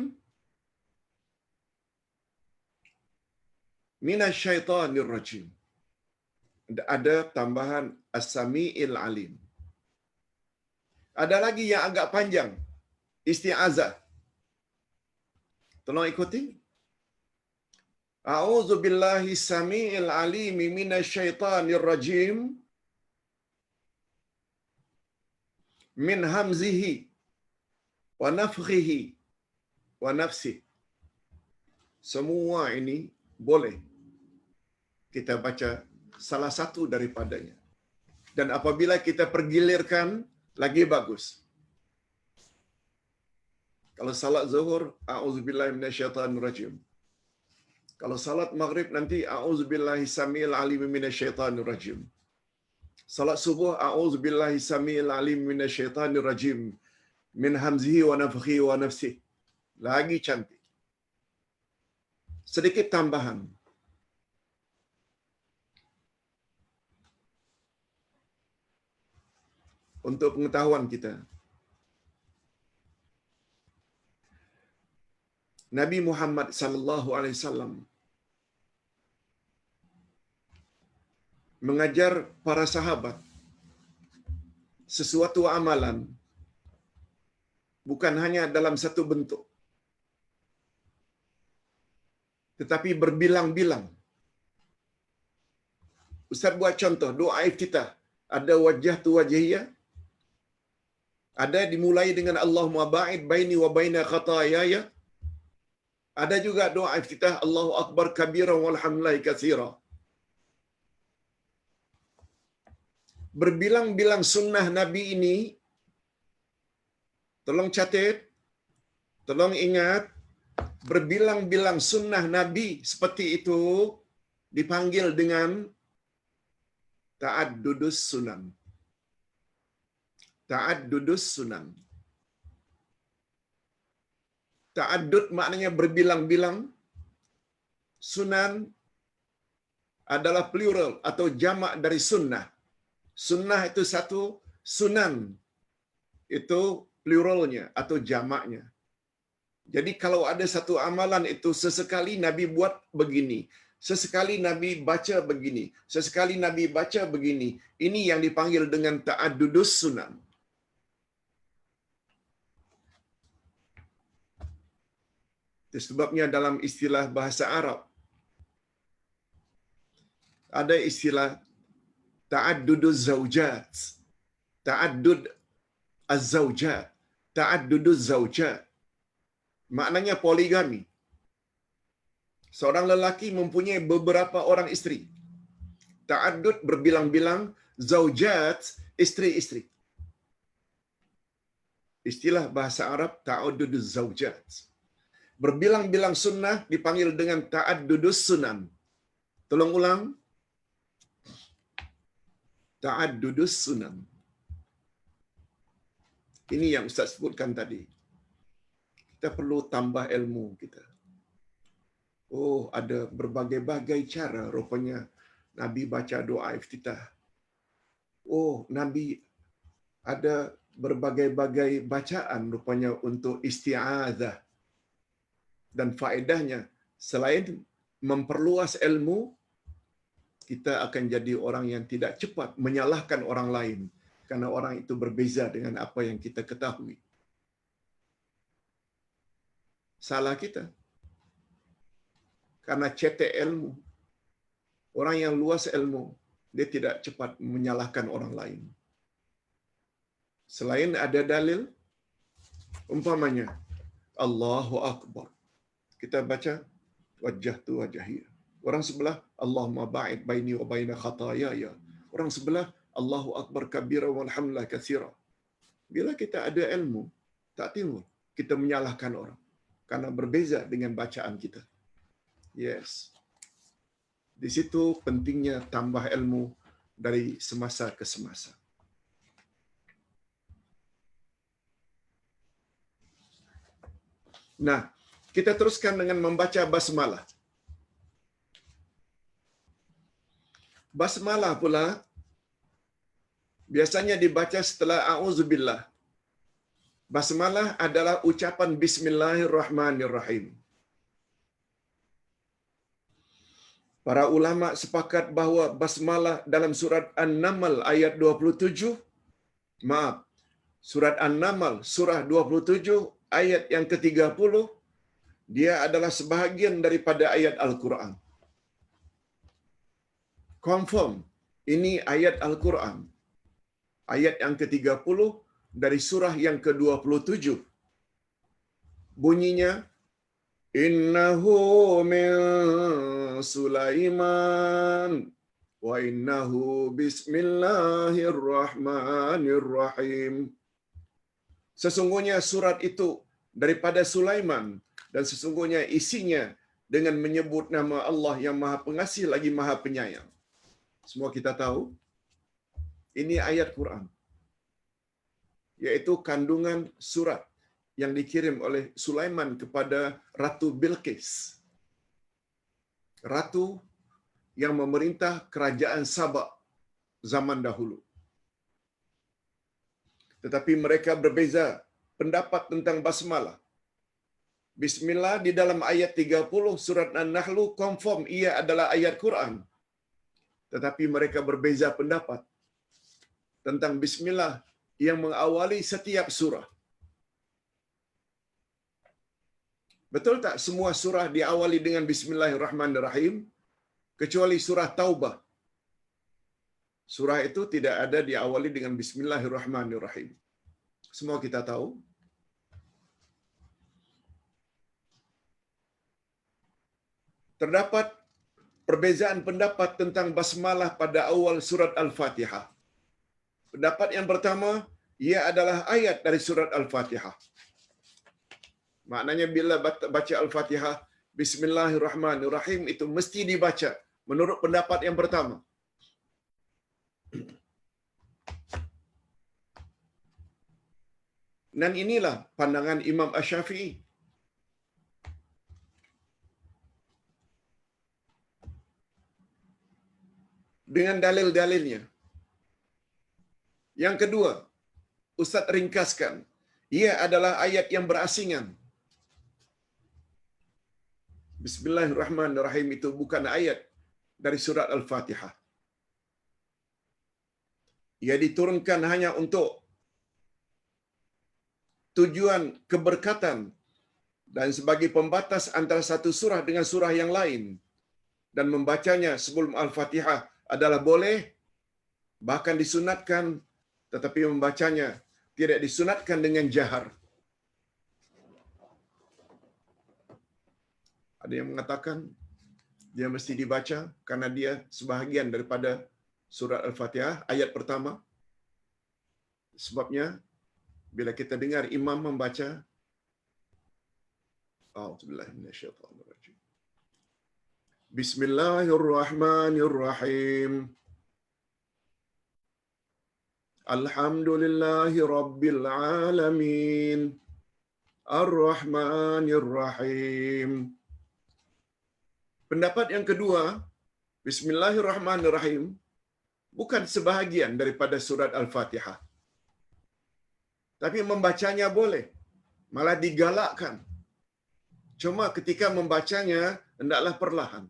S1: minasyaitonirrajim. Ada tambahan as-samiil alim. Ada lagi yang agak panjang, isti'azah. Tolong ikuti. A'udzubillahi samiil alim minasyaitonirrajim min hamzihi wa nafthihi wa nafsihi. Semua ini boleh kita baca salah satu daripadanya. Dan apabila kita pergilirkan, lagi bagus. Kalau salat zuhur, a'udzubillahi minasyaitonirrajim. Kalau salat maghrib nanti, a'udzubillahi samiil alim minasyaitonirrajim. Salat subuh, a'udzubillahi samiil alim minasyaitonirrajim. Min hamzihi wa nafthihi wa nafsihi. Lagi cantik. Sedikit tambahan. Untuk pengetahuan kita. Nabi Muhammad sallallahu alaihi wasallam mengajar para sahabat sesuatu amalan bukan hanya dalam satu bentuk, tetapi berbilang-bilang. Ustaz buat contoh, doa iftitah. Ada wajah tu wajhiyah. Ada dimulai dengan Allahumma ba'id baini wa baina khataayaya. Ada juga doa iftitah Allahu akbar kabiran walhamdulillahi katsira. Berbilang-bilang sunnah Nabi ini, tolong catat, tolong ingat, berbilang-bilang sunnah Nabi seperti itu dipanggil dengan ta'addudus sunan. Ta'addudus sunan. Ta'addud maknanya berbilang-bilang. Sunan adalah plural atau jamak dari sunnah. Sunnah itu satu, sunan itu pluralnya atau jamaknya. Jadi kalau ada satu amalan itu sesekali Nabi buat begini, sesekali Nabi baca begini, sesekali Nabi baca begini. Ini yang dipanggil dengan ta'addudus sunan. Itu sebabnya dalam istilah bahasa Arab ada istilah ta'adduduz zaujat, ta'addud az-zaujat, ta'adduduz zaujat. Maknanya poligami. Seorang lelaki mempunyai beberapa orang isteri. Ta'addud berbilang-bilang, zaujat isteri-isteri. Istilah bahasa Arab ta'adduduz zaujat. Berbilang-bilang sunnah dipanggil dengan ta'addudus sunan. Tolong ulang. Ta'addudus sunan. Ini yang Ustaz sebutkan tadi. Kita perlu tambah ilmu kita. Oh, ada berbagai-bagai cara rupanya Nabi baca doa iftitah. Oh, Nabi ada berbagai-bagai bacaan rupanya untuk isti'adzah. Dan faedahnya, selain memperluas ilmu, kita akan jadi orang yang tidak cepat menyalahkan orang lain karena orang itu berbeza dengan apa yang kita ketahui. Salah kita. Karena cetek ilmu. Orang yang luas ilmu, dia tidak cepat menyalahkan orang lain. Selain ada dalil, umpamanya, Allahu Akbar. Kita baca, wajah tu wajahiyah. Orang sebelah, Allahumma ba'id baini wa baina khataayaya. Orang sebelah, Allahu Akbar kabira walhamdulillah katsira. Bila kita ada ilmu, tak timbul kita menyalahkan orang. Karena berbeza dengan bacaan kita. Yes. Di situ pentingnya tambah ilmu dari semasa ke semasa. Nah, kita teruskan dengan membaca basmalah. Basmalah pula biasanya dibaca setelah a'udzubillah. Basmalah adalah ucapan bismillahirrahmanirrahim. Para ulama sepakat bahawa basmalah dalam surat An-Naml ayat 27, surat An-Naml surah 27 ayat yang ke-30, dia adalah sebahagian daripada ayat Al-Quran. Confirm, ini ayat Al-Quran. Ayat yang ke-30 dari surah yang ke-27. Bunyinya, Innahu min Sulaiman wa innahu bismillahirrahmanirrahim. Sesungguhnya surat itu daripada Sulaiman dan sesungguhnya isinya dengan menyebut nama Allah yang Maha Pengasih lagi Maha Penyayang. Semua kita tahu ini ayat Quran, yaitu kandungan surat yang dikirim oleh Sulaiman kepada Ratu Bilqis, ratu yang memerintah kerajaan Sabak zaman dahulu. Tetapi mereka berbeza pendapat tentang basmalah. Bismillah di dalam ayat 30 surat An-Nahl confirm ia adalah ayat Quran. Tetapi mereka berbeza pendapat tentang bismillah yang mengawali setiap surah. Betul tak semua surah diawali dengan bismillahirrahmanirrahim kecuali surah Taubah? Surah itu tidak ada diawali dengan bismillahirrahmanirrahim. Semua kita tahu. Terdapat perbezaan pendapat tentang basmalah pada awal surat Al-Fatihah. Pendapat yang pertama, ia adalah ayat dari surat Al-Fatihah. Maknanya bila baca Al-Fatihah, bismillahirrahmanirrahim itu mesti dibaca menurut pendapat yang pertama. Dan inilah pandangan Imam Asy-Syafi'i. Dengan dalil-dalilnya. Yang kedua, Ustaz ringkaskan, ia adalah ayat yang berasingan. Bismillahirrahmanirrahim itu bukan ayat dari surat Al-Fatihah. Ia diturunkan hanya untuk tujuan keberkatan dan sebagai pembatas antara satu surah dengan surah yang lain. Dan membacanya sebelum Al-Fatihah adalah boleh, bahkan disunatkan, tetapi membacanya tidak disunatkan dengan jahar. Ada yang mengatakan dia mesti dibaca karena dia sebahagian daripada surat Al-Fatihah, ayat pertama. Sebabnya bila kita dengar imam membaca, A'udzubillahi minasyaitonirrajim. Bismillahirrahmanirrahim. Alhamdulillahi rabbil alamin. Ar-Rahmanir-Rahim. Pendapat yang kedua, Bismillahirrahmanirrahim bukan sebahagian daripada surat Al-Fatihah. Tapi membacanya boleh, malah digalakkan. Cuma ketika membacanya hendaklah perlahan.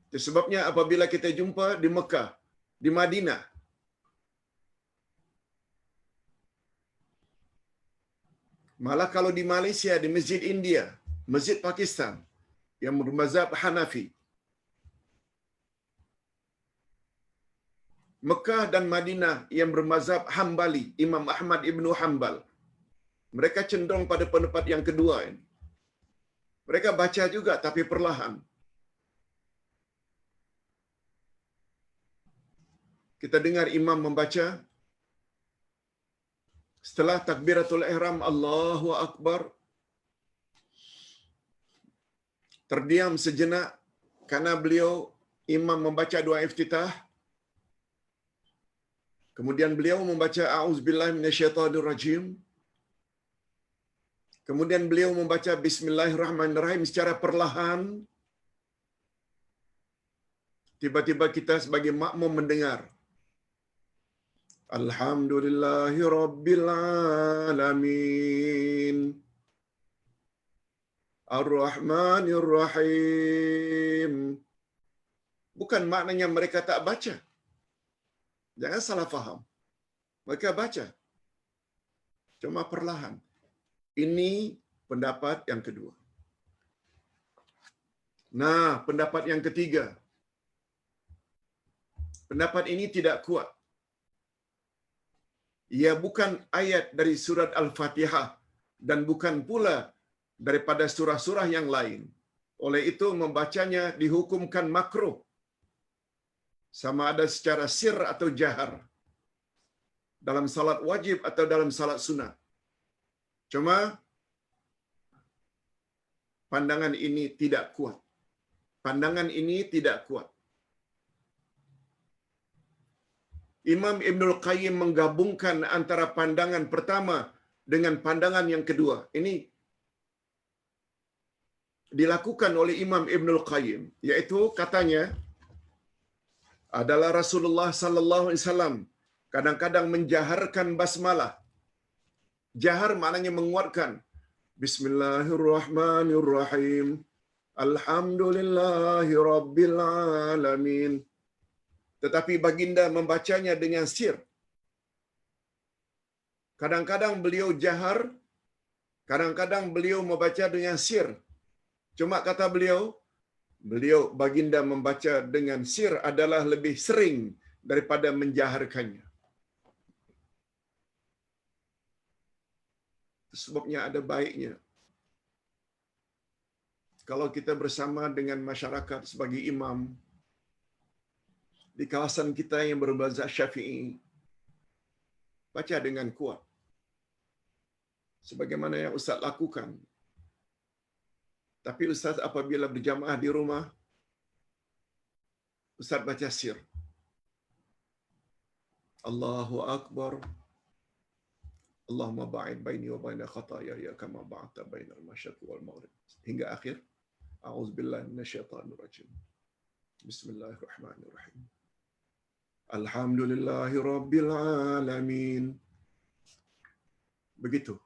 S1: Itu sebabnya apabila kita jumpa di Mekah, di Madinah, malah kalau di Malaysia, di Masjid India, Masjid Pakistan yang bermazhab Hanafi, Mekah dan Madinah yang bermazhab Hambali, Imam Ahmad Ibnu Hanbal, mereka cenderung pada pendapat yang kedua ini. Mereka baca juga tapi perlahan. Kita dengar imam membaca, setelah takbiratul ihram Allahu Akbar, terdiam sejenak karena beliau imam membaca doa iftitah. Kemudian beliau membaca a'udzubillahi minasyaitonirrajim. Kemudian beliau membaca bismillahirrahmanirrahim secara perlahan. Tiba-tiba kita sebagai makmum mendengar, Alhamdulillahi rabbil alamin. Ar-Rahmanir-Rahim. Bukan maknanya mereka tak baca. Jangan salah faham. Mereka baca. Cuma perlahan. Ini pendapat yang kedua. Nah, pendapat yang ketiga. Pendapat ini tidak kuat. Ia bukan ayat dari surat Al-Fatihah dan bukan pula daripada surah-surah yang lain. Oleh itu membacanya dihukumkan makruh, sama ada secara sir atau jahar, dalam salat wajib atau dalam salat sunat. Cuma pandangan ini tidak kuat. Pandangan ini tidak kuat. Imam Ibnul Qayyim menggabungkan antara pandangan pertama dengan pandangan yang kedua. Ini dilakukan oleh Imam Ibnul Qayyim, yaitu katanya adalah Rasulullah sallallahu alaihi wasallam kadang-kadang menjaharkan basmalah. Jahar maknanya menguatkan. Bismillahirrahmanirrahim. Alhamdulillahi rabbil alamin. Tetapi baginda membacanya dengan sir. Kadang-kadang beliau jahar, kadang-kadang beliau membaca dengan sir. Cuma kata beliau baginda membaca dengan sir adalah lebih sering daripada menjaharkannya. Sebabnya ada baiknya kalau kita bersama dengan masyarakat sebagai imam di kawasan kita yang bermazhab Syafi'i, baca dengan kuat sebagaimana yang Ustaz lakukan. Tapi Ustaz apabila berjamaah di rumah, Ustaz baca sir. Allahu Akbar. Allahumma ba'id baini wa baina khataaya kama ba'adta bainal masyriqi wal maghrib. Hingga akhir. A'udzubillahi minasyaitonir rajim. Bismillahirrahmanirrahim. Alhamdulillahi rabbil alamin. Begitu.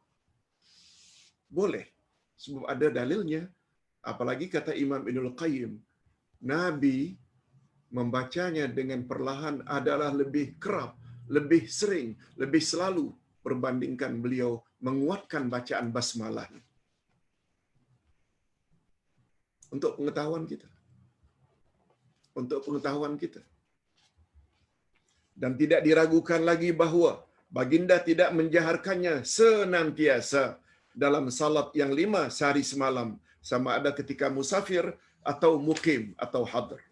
S1: Boleh. Sebab ada dalilnya. Apalagi kata Imam Ibnul Qayyim, Nabi membacanya dengan perlahan adalah lebih kerap, lebih sering, lebih selalu berbandingkan beliau menguatkan bacaan basmalah. Untuk pengetahuan kita. Untuk pengetahuan kita. Dan tidak diragukan lagi bahawa baginda tidak menjaharkannya senantiasa dalam salat yang 5 sehari semalam, sama ada ketika musafir atau mukim atau hadir.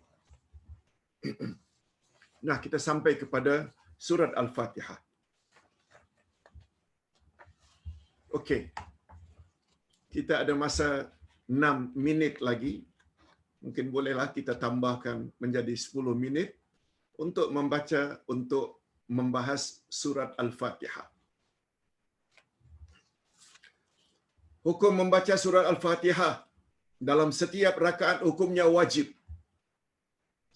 S1: Nah, kita sampai kepada surat Al-Fatihah. Okey. Kita ada masa 6 minit lagi. Mungkin bolehlah kita tambahkan menjadi 10 minit untuk membaca, untuk membahas surat Al-Fatihah. Hukum membaca surat Al-Fatihah dalam setiap rakaat hukumnya wajib.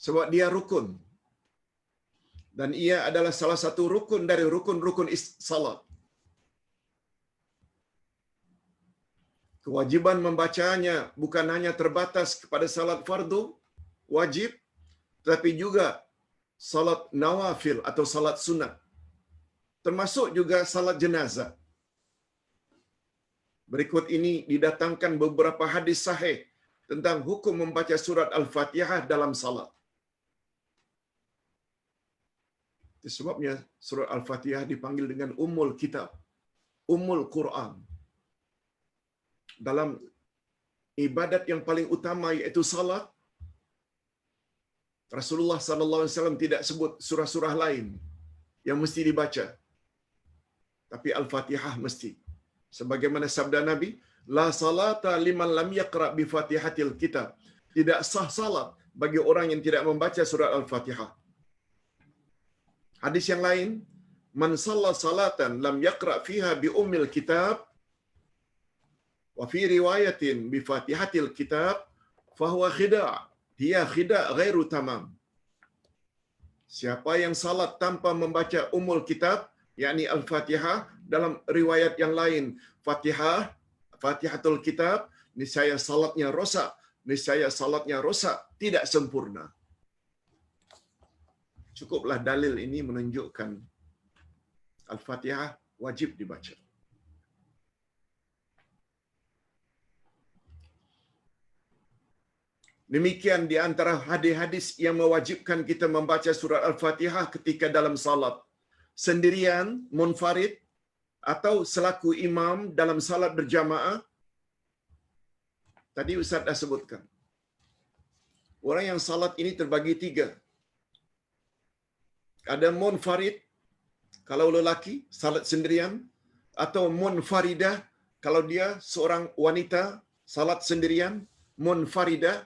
S1: Sebab dia rukun. Dan ia adalah salah satu rukun dari rukun-rukun salat. Kewajiban membacanya bukan hanya terbatas kepada salat fardu, wajib, tetapi juga salat nawafil atau salat sunat. Termasuk juga salat jenazah. Berikut ini didatangkan beberapa hadis sahih tentang hukum membaca surat Al-Fatihah dalam salat. Itu sebabnya surat Al-Fatihah dipanggil dengan Ummul Kitab, Ummul Quran. Dalam ibadat yang paling utama iaitu salat, Rasulullah sallallahu alaihi wasallam tidak sebut surah-surah lain yang mesti dibaca. Tapi Al-Fatihah mesti. Sebagaimana sabda Nabi, la salata liman lam yaqra bi Fatihatil Kitab. Tidak sah salat bagi orang yang tidak membaca surat Al-Fatihah. Hadis yang lain, man shalla salatan lam yaqra fiha bi ummil kitab wa fi riwayatin bi Fatihatil Kitab fahuwa khida'. Dia khida' ghairu tamam. Siapa yang salat tanpa membaca Ummul Kitab, yakni Al-Fatihah, dalam riwayat yang lain Fatihatul Kitab, niscaya salatnya rosak, niscaya salatnya rosak, tidak sempurna. Cukuplah dalil ini menunjukkan Al-Fatihah wajib dibaca. Demikian di antara hadis-hadis yang mewajibkan kita membaca surat Al-Fatihah ketika dalam salat. Sendirian, munfarid, atau selaku imam dalam salat berjamaah, Tadi Ustaz dah sebutkan. Orang yang salat ini terbagi 3. Ada munfarid, kalau lelaki, salat sendirian. Atau munfaridah, kalau dia seorang wanita, salat sendirian. Munfaridah,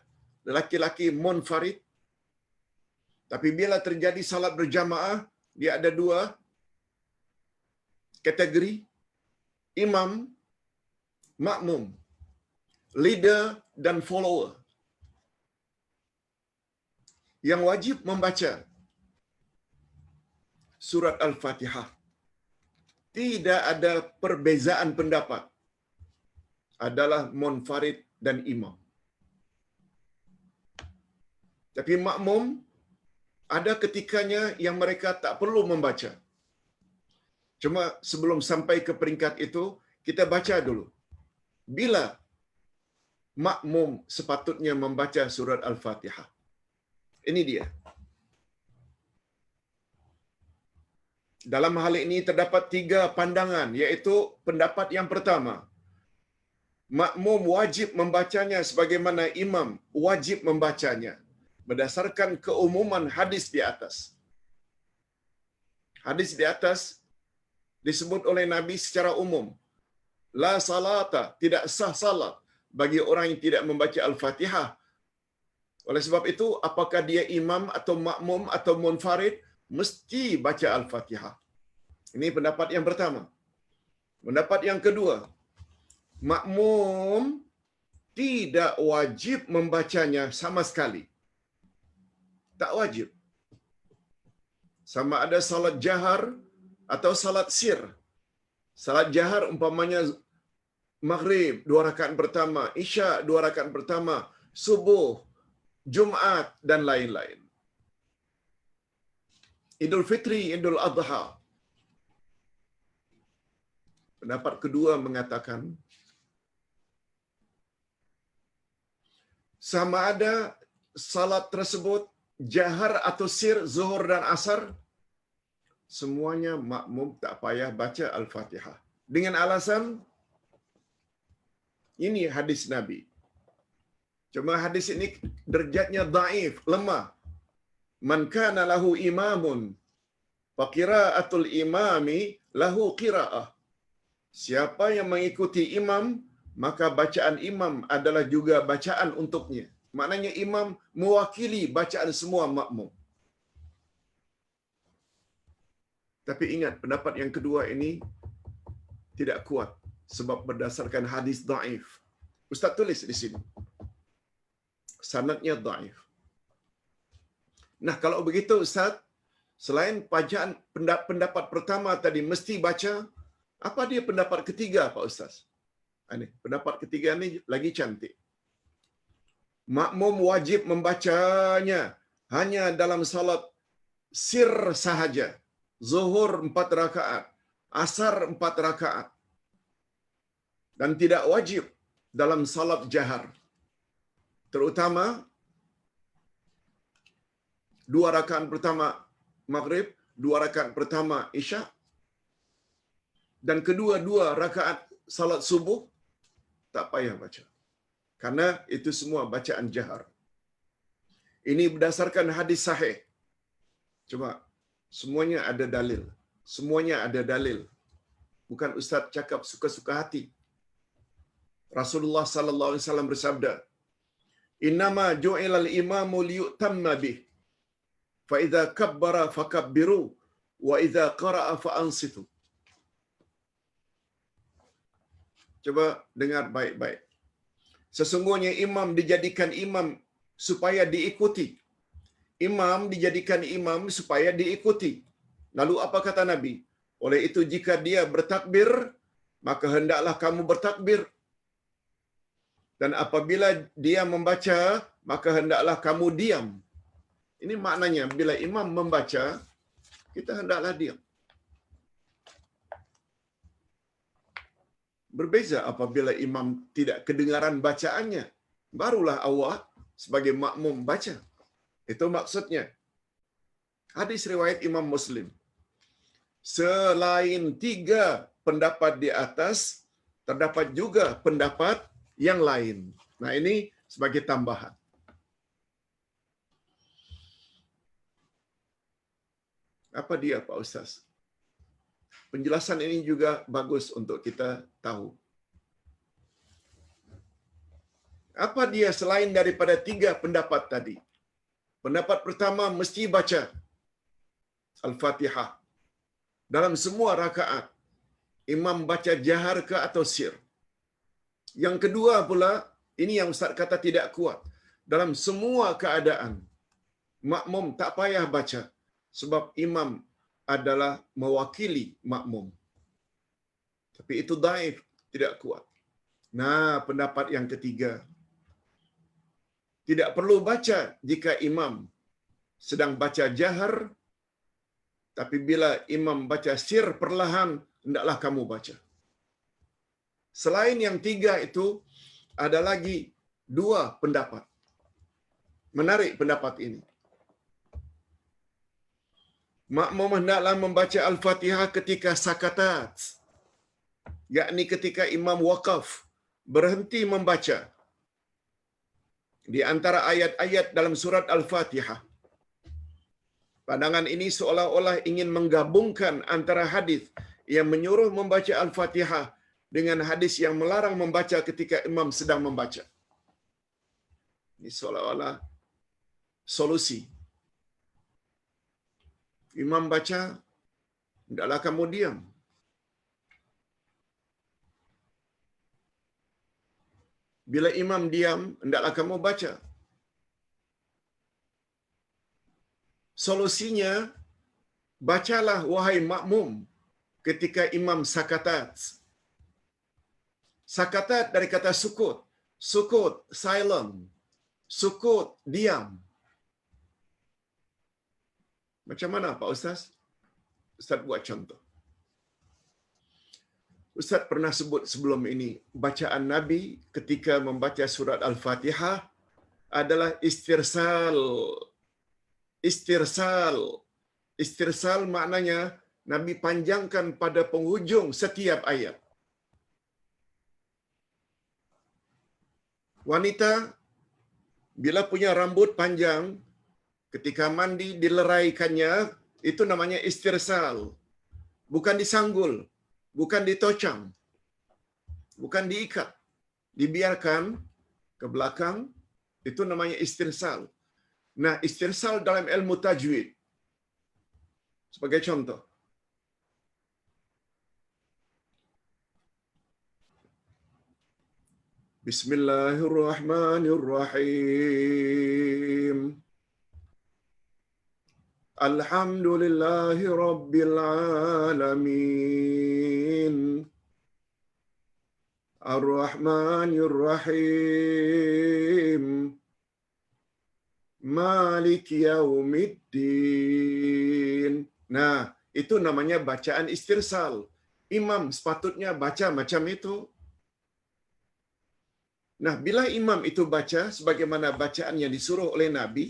S1: lelaki-lelaki munfarid. Tapi bila terjadi salat berjamaah, dia ada 2 kategori. Imam, makmum, leader dan follower. Yang wajib membaca surat Al-Fatihah. Tidak ada perbezaan pendapat. Adalah munfarid dan imam. Tapi makmum, ada ketikanya yang mereka tak perlu membaca. Cuma sebelum sampai ke peringkat itu, kita baca dulu. Bila makmum sepatutnya membaca surat Al-Fatihah. Ini dia. Dalam hal ini terdapat 3 pandangan, iaitu pendapat yang pertama, makmum wajib membacanya sebagaimana imam wajib membacanya, berdasarkan keumuman hadis di atas. Hadis di atas disebut oleh Nabi secara umum. La salata, tidak sah salat bagi orang yang tidak membaca Al-Fatihah. Oleh sebab itu, apakah dia imam atau makmum atau munfarid, mesti baca Al-Fatihah. Ini pendapat yang pertama. Pendapat yang kedua, makmum tidak wajib membacanya sama sekali. Tak wajib. Sama ada salat jahar atau salat sir. Salat jahar umpamanya Maghrib 2 rakaat pertama, Isya 2 rakaat pertama, Subuh, Jumaat dan lain-lain. Idul Fitri, Idul Adha. Pendapat kedua mengatakan sama ada salat tersebut jahar atau sir, zuhur dan asar, semuanya makmum tak payah baca Al-Fatihah. Dengan alasan ini hadis Nabi. Cuma hadis ini derajatnya dhaif, lemah. Man kana lahu imamun fa qira'atul imami lahu qira'ah. Siapa yang mengikuti imam, maka bacaan imam adalah juga bacaan untuknya. Maknanya imam mewakili bacaan semua makmum. Tapi ingat, pendapat yang kedua ini tidak kuat sebab berdasarkan hadis dhaif. Ustaz tulis di sini. Sanadnya dhaif. Nah, kalau begitu Ustaz, selain bacaan pendapat pertama tadi mesti baca, apa dia pendapat ketiga Pak Ustaz? Ini pendapat ketiga ini lagi cantik. Makmum wajib membacanya hanya dalam salat sir sahaja. Zuhur 4 rakaat, asar 4 rakaat. Dan tidak wajib dalam salat jahar. Terutama 2 rakaat pertama Maghrib, 2 rakaat pertama Isya, dan kedua-2 rakaat salat subuh tak payah baca. Karena itu semua bacaan jahar. Ini berdasarkan hadis sahih. Cuma semuanya ada dalil. Semuanya ada dalil. Bukan ustaz cakap suka-suka hati. Rasulullah sallallahu alaihi wasallam bersabda, "Innama ju'ilal imamu liyutamma bih. Fa idza kabbara fakabbiru wa idza qara'a fa ansitu." Coba dengar baik-baik. Sesungguhnya imam dijadikan imam supaya diikuti. Imam dijadikan imam supaya diikuti. Lalu apa kata Nabi? Oleh itu jika dia bertakbir, maka hendaklah kamu bertakbir. Dan apabila dia membaca, maka hendaklah kamu diam. Ini maknanya bila imam membaca, kita hendaklah diam. Berbeza apabila imam tidak kedengaran bacaannya. Barulah awak sebagai makmum baca. Itu maksudnya. Hadis riwayat Imam Muslim. Selain 3 pendapat di atas, terdapat juga pendapat yang lain. Nah, ini sebagai tambahan. Apa dia, Pak Ustaz? Penjelasan ini juga bagus untuk kita tahu. Apa dia selain daripada 3 pendapat tadi? Pendapat pertama, mesti baca Al-Fatihah. Dalam semua rakaat, imam baca jahar ke atau sir. Yang kedua pula, ini yang Ustaz kata tidak kuat. Dalam semua keadaan, makmum tak payah baca. Sebab imam adalah mewakili makmum. Tapi itu dhaif, tidak kuat. Nah, pendapat yang ketiga, tidak perlu baca jika imam sedang baca jahar, tapi bila imam baca sir perlahan, hendaklah kamu baca. Selain yang 3 itu, ada lagi 2 pendapat. Menarik pendapat ini. Makmum hendaklah membaca Al-Fatihah ketika sakatat, yakni ketika imam waqaf, berhenti membaca di antara ayat-ayat dalam surat Al-Fatihah. Pandangan ini seolah-olah ingin menggabungkan antara hadis yang menyuruh membaca Al-Fatihah dengan hadis yang melarang membaca ketika imam sedang membaca. Ini seolah-olah solusi. Imam baca, hendaklah kamu diam. Bila imam diam, hendaklah kamu baca. Solusinya, bacalah wahai makmum ketika imam sakatat. Sakatat dari kata sukut. Sukut, silent. Sukut, diam. Macam mana Pak Ustaz? Ustaz buat contoh. Ustaz pernah sebut sebelum ini, bacaan Nabi ketika membaca surat Al-Fatihah adalah istirsal. Istirsal. Istirsal maknanya Nabi panjangkan pada penghujung setiap ayat. Wanita bila punya rambut panjang, ketika mandi dileraikannya, itu namanya istirsal. Bukan disanggul, bukan ditocang, bukan diikat, dibiarkan ke belakang, itu namanya istirsal. Nah, istirsal dalam ilmu tajwid, sebagai contoh, Bismillahirrahmanirrahim. Alhamdulillahi Rabbil Alamin. Ar-Rahmanir Rahim. Malik Yaumiddin. Nah, itu namanya bacaan istirsal. Imam sepatutnya baca macam itu. Nah, bila imam itu baca sebagaimana bacaan yang disuruh oleh Nabi,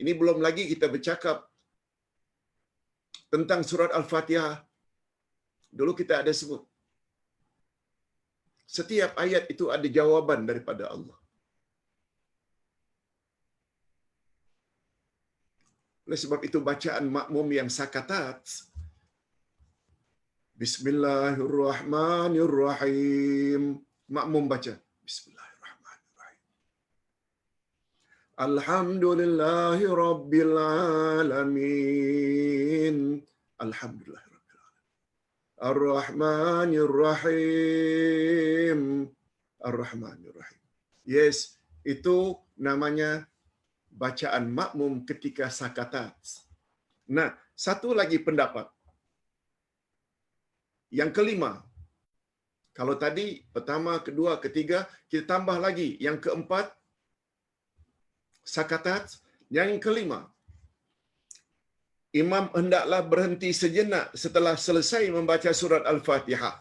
S1: ini belum lagi kita bercakap tentang surat Al-Fatihah. Dulu kita ada sebut, setiap ayat itu ada jawaban daripada Allah. Oleh sebab itu bacaan makmum yang sakatat, Bismillahirrahmanirrahim. Makmum baca, Bismillahirrahmanirrahim. Alhamdulillahi Rabbil Alamin. Alhamdulillah. Ar-Rahmanir-Rahim. Ar-Rahmanir-Rahim. Yes, itu namanya bacaan makmum ketika sakatat. Nah, satu lagi pendapat. Yang kelima. Kalau tadi pertama, kedua, ketiga, kita tambah lagi. Yang keempat, sakatat. Yang kelima, imam hendaklah berhenti sejenak setelah selesai membaca surat Al-Fatihah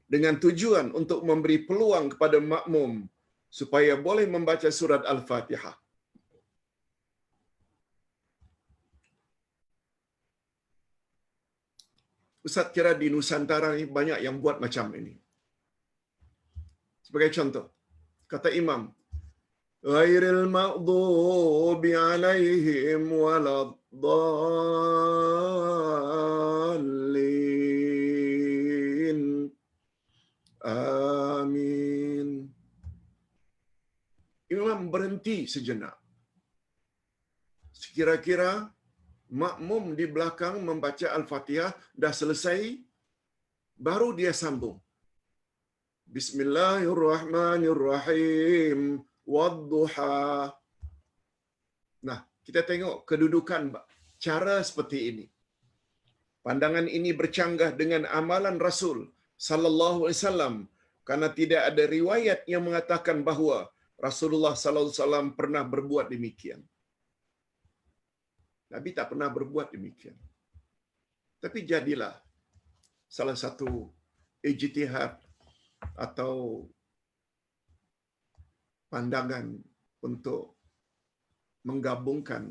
S1: dengan tujuan untuk memberi peluang kepada makmum supaya boleh membaca surat Al-Fatihah. Ustaz kira di Nusantara ini banyak yang buat macam ini. Sebagai contoh, kata imam, ghairil maghdubi 'alaihim waladdallin. Amin. Imam berhenti sejenak. Sekira-kira makmum di belakang membaca Al-Fatihah dah selesai, baru dia sambung. Bismillahirrahmanirrahim. Wadduha. Nah, kita tengok kedudukan cara seperti ini. Pandangan ini bercanggah dengan amalan Rasul sallallahu alaihi wasallam, karena tidak ada riwayat yang mengatakan bahawa Rasulullah sallallahu alaihi wasallam pernah berbuat demikian. Nabi tak pernah berbuat demikian. Tapi jadilah salah satu ijtihad atau pandangan untuk menggabungkan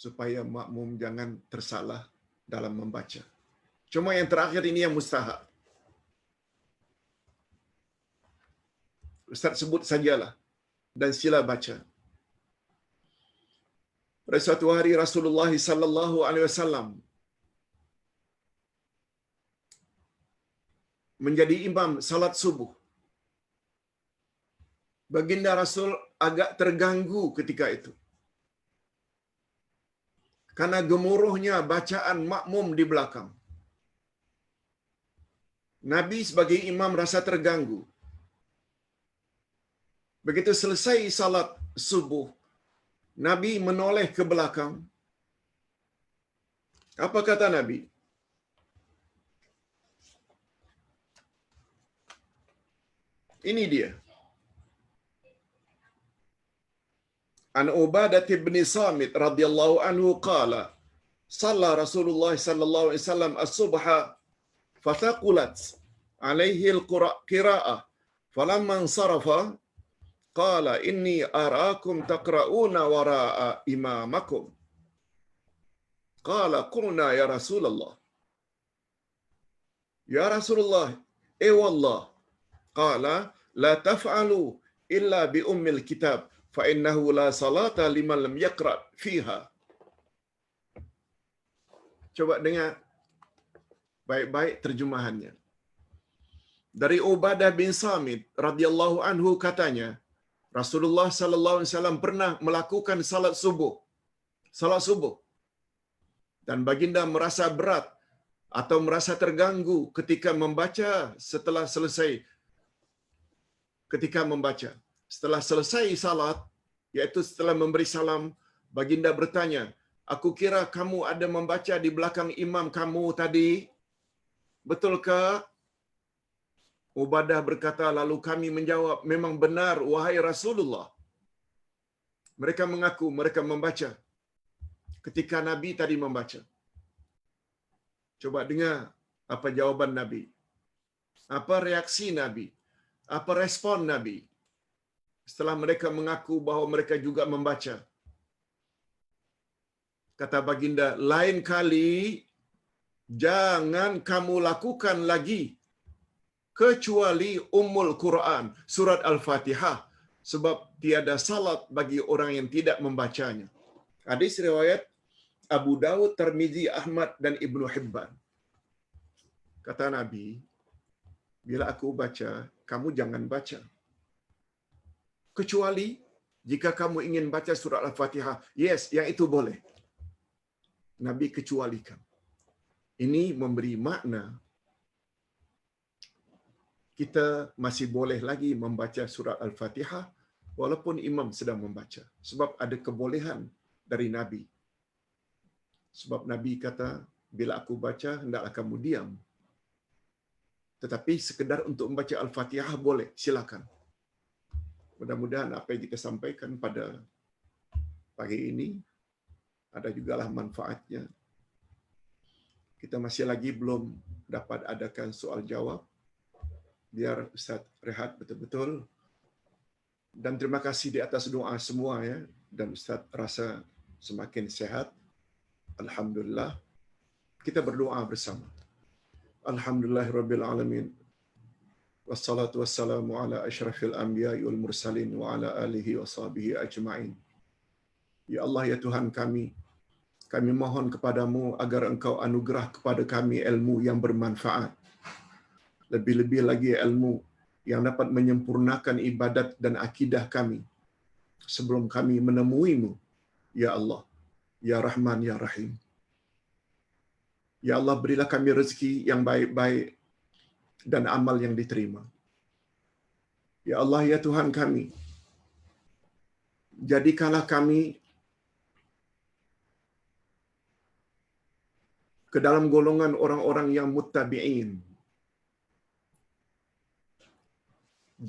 S1: supaya makmum jangan tersalah dalam membaca. Cuma yang terakhir ini yang mustahab. Ustaz sebut sajalah dan sila baca. Pada suatu hari Rasulullah sallallahu alaihi wasallam menjadi imam salat subuh. Baginda Rasul agak terganggu ketika itu, karena gemuruhnya bacaan makmum di belakang. Nabi sebagai imam rasa terganggu. Begitu selesai salat subuh, Nabi menoleh ke belakang. Apa kata Nabi? Ini dia. An Ubadah bin Samit radhiyallahu anhu qala, "Shalla Rasulullah sallallahu alaihi wasallam as-subha fathaqulat alaihi al-qira'ah. Falamma insarafa qala inni araakum taqra'una wara'a imamakum." Qala qulna ya Rasulullah. Ya Rasulullah, wallah. Qala la taf'alu illa bi ummil kitab fa innahu la salata liman lam yaqra fiha. Coba dengar baik-baik terjemahannya. Dari Ubadah bin Samit radhiyallahu anhu katanya, Rasulullah sallallahu alaihi wasallam pernah melakukan salat subuh. Salat subuh. Dan baginda merasa berat atau merasa terganggu ketika membaca setelah selesai. Ketika membaca. Setelah selesai salat, iaitu setelah memberi salam, baginda bertanya, "Aku kira kamu ada membaca di belakang imam kamu tadi. Betulkah?" Ubadah berkata, lalu kami menjawab, "Memang benar, wahai Rasulullah." Mereka mengaku mereka membaca ketika Nabi tadi membaca. Coba dengar apa jawaban Nabi. Apa reaksi Nabi? Apa respon Nabi setelah mereka mengaku bahawa mereka juga membaca? Kata baginda, "Lain kali jangan kamu lakukan lagi kecuali Ummul Quran, surat Al-Fatihah, sebab tiada salat bagi orang yang tidak membacanya." Hadis riwayat Abu Dawud, Tirmizi, Ahmad dan Ibnu Hibban. Kata Nabi, bila aku baca, kamu jangan baca. Kecuali jika kamu ingin baca surah Al-Fatihah, yes, yang itu boleh. Nabi kecualikan. Ini memberi makna kita masih boleh lagi membaca surah Al-Fatihah walaupun imam sedang membaca. Sebab ada kebolehan dari Nabi. Sebab Nabi kata, bila aku baca, hendaklah kamu diam. Tetapi sekedar untuk membaca Al-Fatihah boleh, silakan. Mudah-mudahan apa yang kita sampaikan pada pagi ini ada jugalah manfaatnya. Kita masih lagi belum dapat adakan soal jawab. Biar Ustaz rehat betul-betul. Dan terima kasih di atas doa semua ya. Dan Ustaz rasa semakin sehat. Alhamdulillah. Kita berdoa bersama. Alhamdulillahirabbil alamin. Wassalatu wassalamu ala asyrafil anbiya'i wal mursalin wa ala alihi wa sahbihi ajma'in. Ya Allah, ya Tuhan kami mohon kepadamu agar Engkau anugerah kepada kami ilmu yang bermanfaat. Lebih-lebih lagi ilmu yang dapat menyempurnakan ibadat dan akidah kami sebelum kami menemuimu, ya Allah, ya Rahman, ya Rahim. Ya Allah, berilah kami rezeki yang baik-baik dan amal yang diterima. Ya Allah, ya Tuhan kami, jadikanlah kami ke dalam golongan orang-orang yang muttabi'in.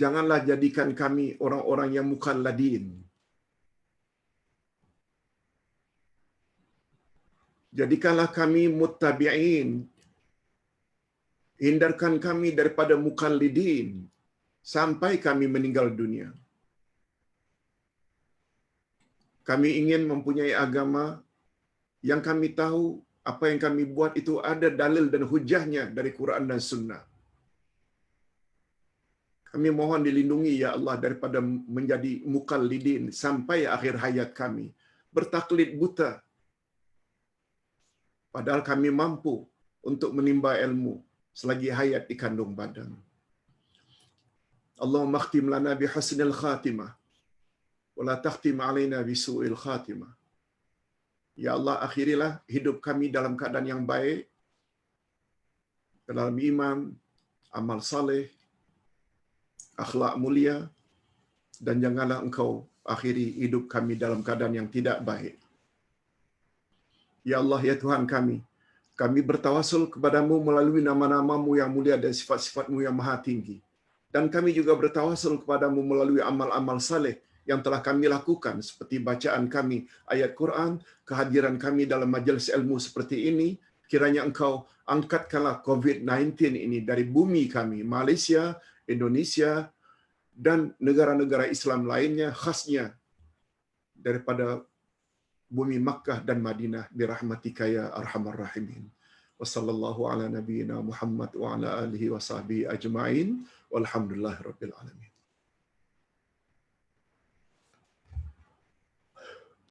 S1: Janganlah jadikan kami orang-orang yang muqalladin. Jadikanlah kami muttabi'in. Hindarkan kami daripada muqallidin sampai kami meninggal dunia. Kami ingin mempunyai agama yang kami tahu apa yang kami buat itu ada dalil dan hujahnya dari Quran dan Sunnah. Kami mohon dilindungi, ya Allah, daripada menjadi muqallidin sampai akhir hayat kami. Bertaklid buta. Padahal kami mampu untuk menimba ilmu selagi hayat di kandung badan. Allahumma khtim lana bihusnil khatimah. Wa la takhtim alaina bisu'il khatimah. Ya Allah, akhirilah hidup kami dalam keadaan yang baik, dalam iman, amal saleh, akhlak mulia, dan janganlah Engkau akhiri hidup kami dalam keadaan yang tidak baik. Ya Allah, ya Tuhan kami bertawasul kepadamu melalui nama-namamu yang mulia dan sifat-sifatmu yang maha tinggi. Dan kami juga bertawasul kepadamu melalui amal-amal saleh yang telah kami lakukan, seperti bacaan kami ayat Quran, kehadiran kami dalam majelis ilmu seperti ini. Kiranya Engkau angkatkanlah COVID-19 ini dari bumi kami, Malaysia, Indonesia, dan negara-negara Islam lainnya, khasnya daripada bumi Makkah dan Madinah, birahmatika ya arhamar rahimin. Wassallallahu ala nabiyyina Muhammad wa ala alihi wa sahbihi ajma'in. Walhamdulillahirabbil alamin.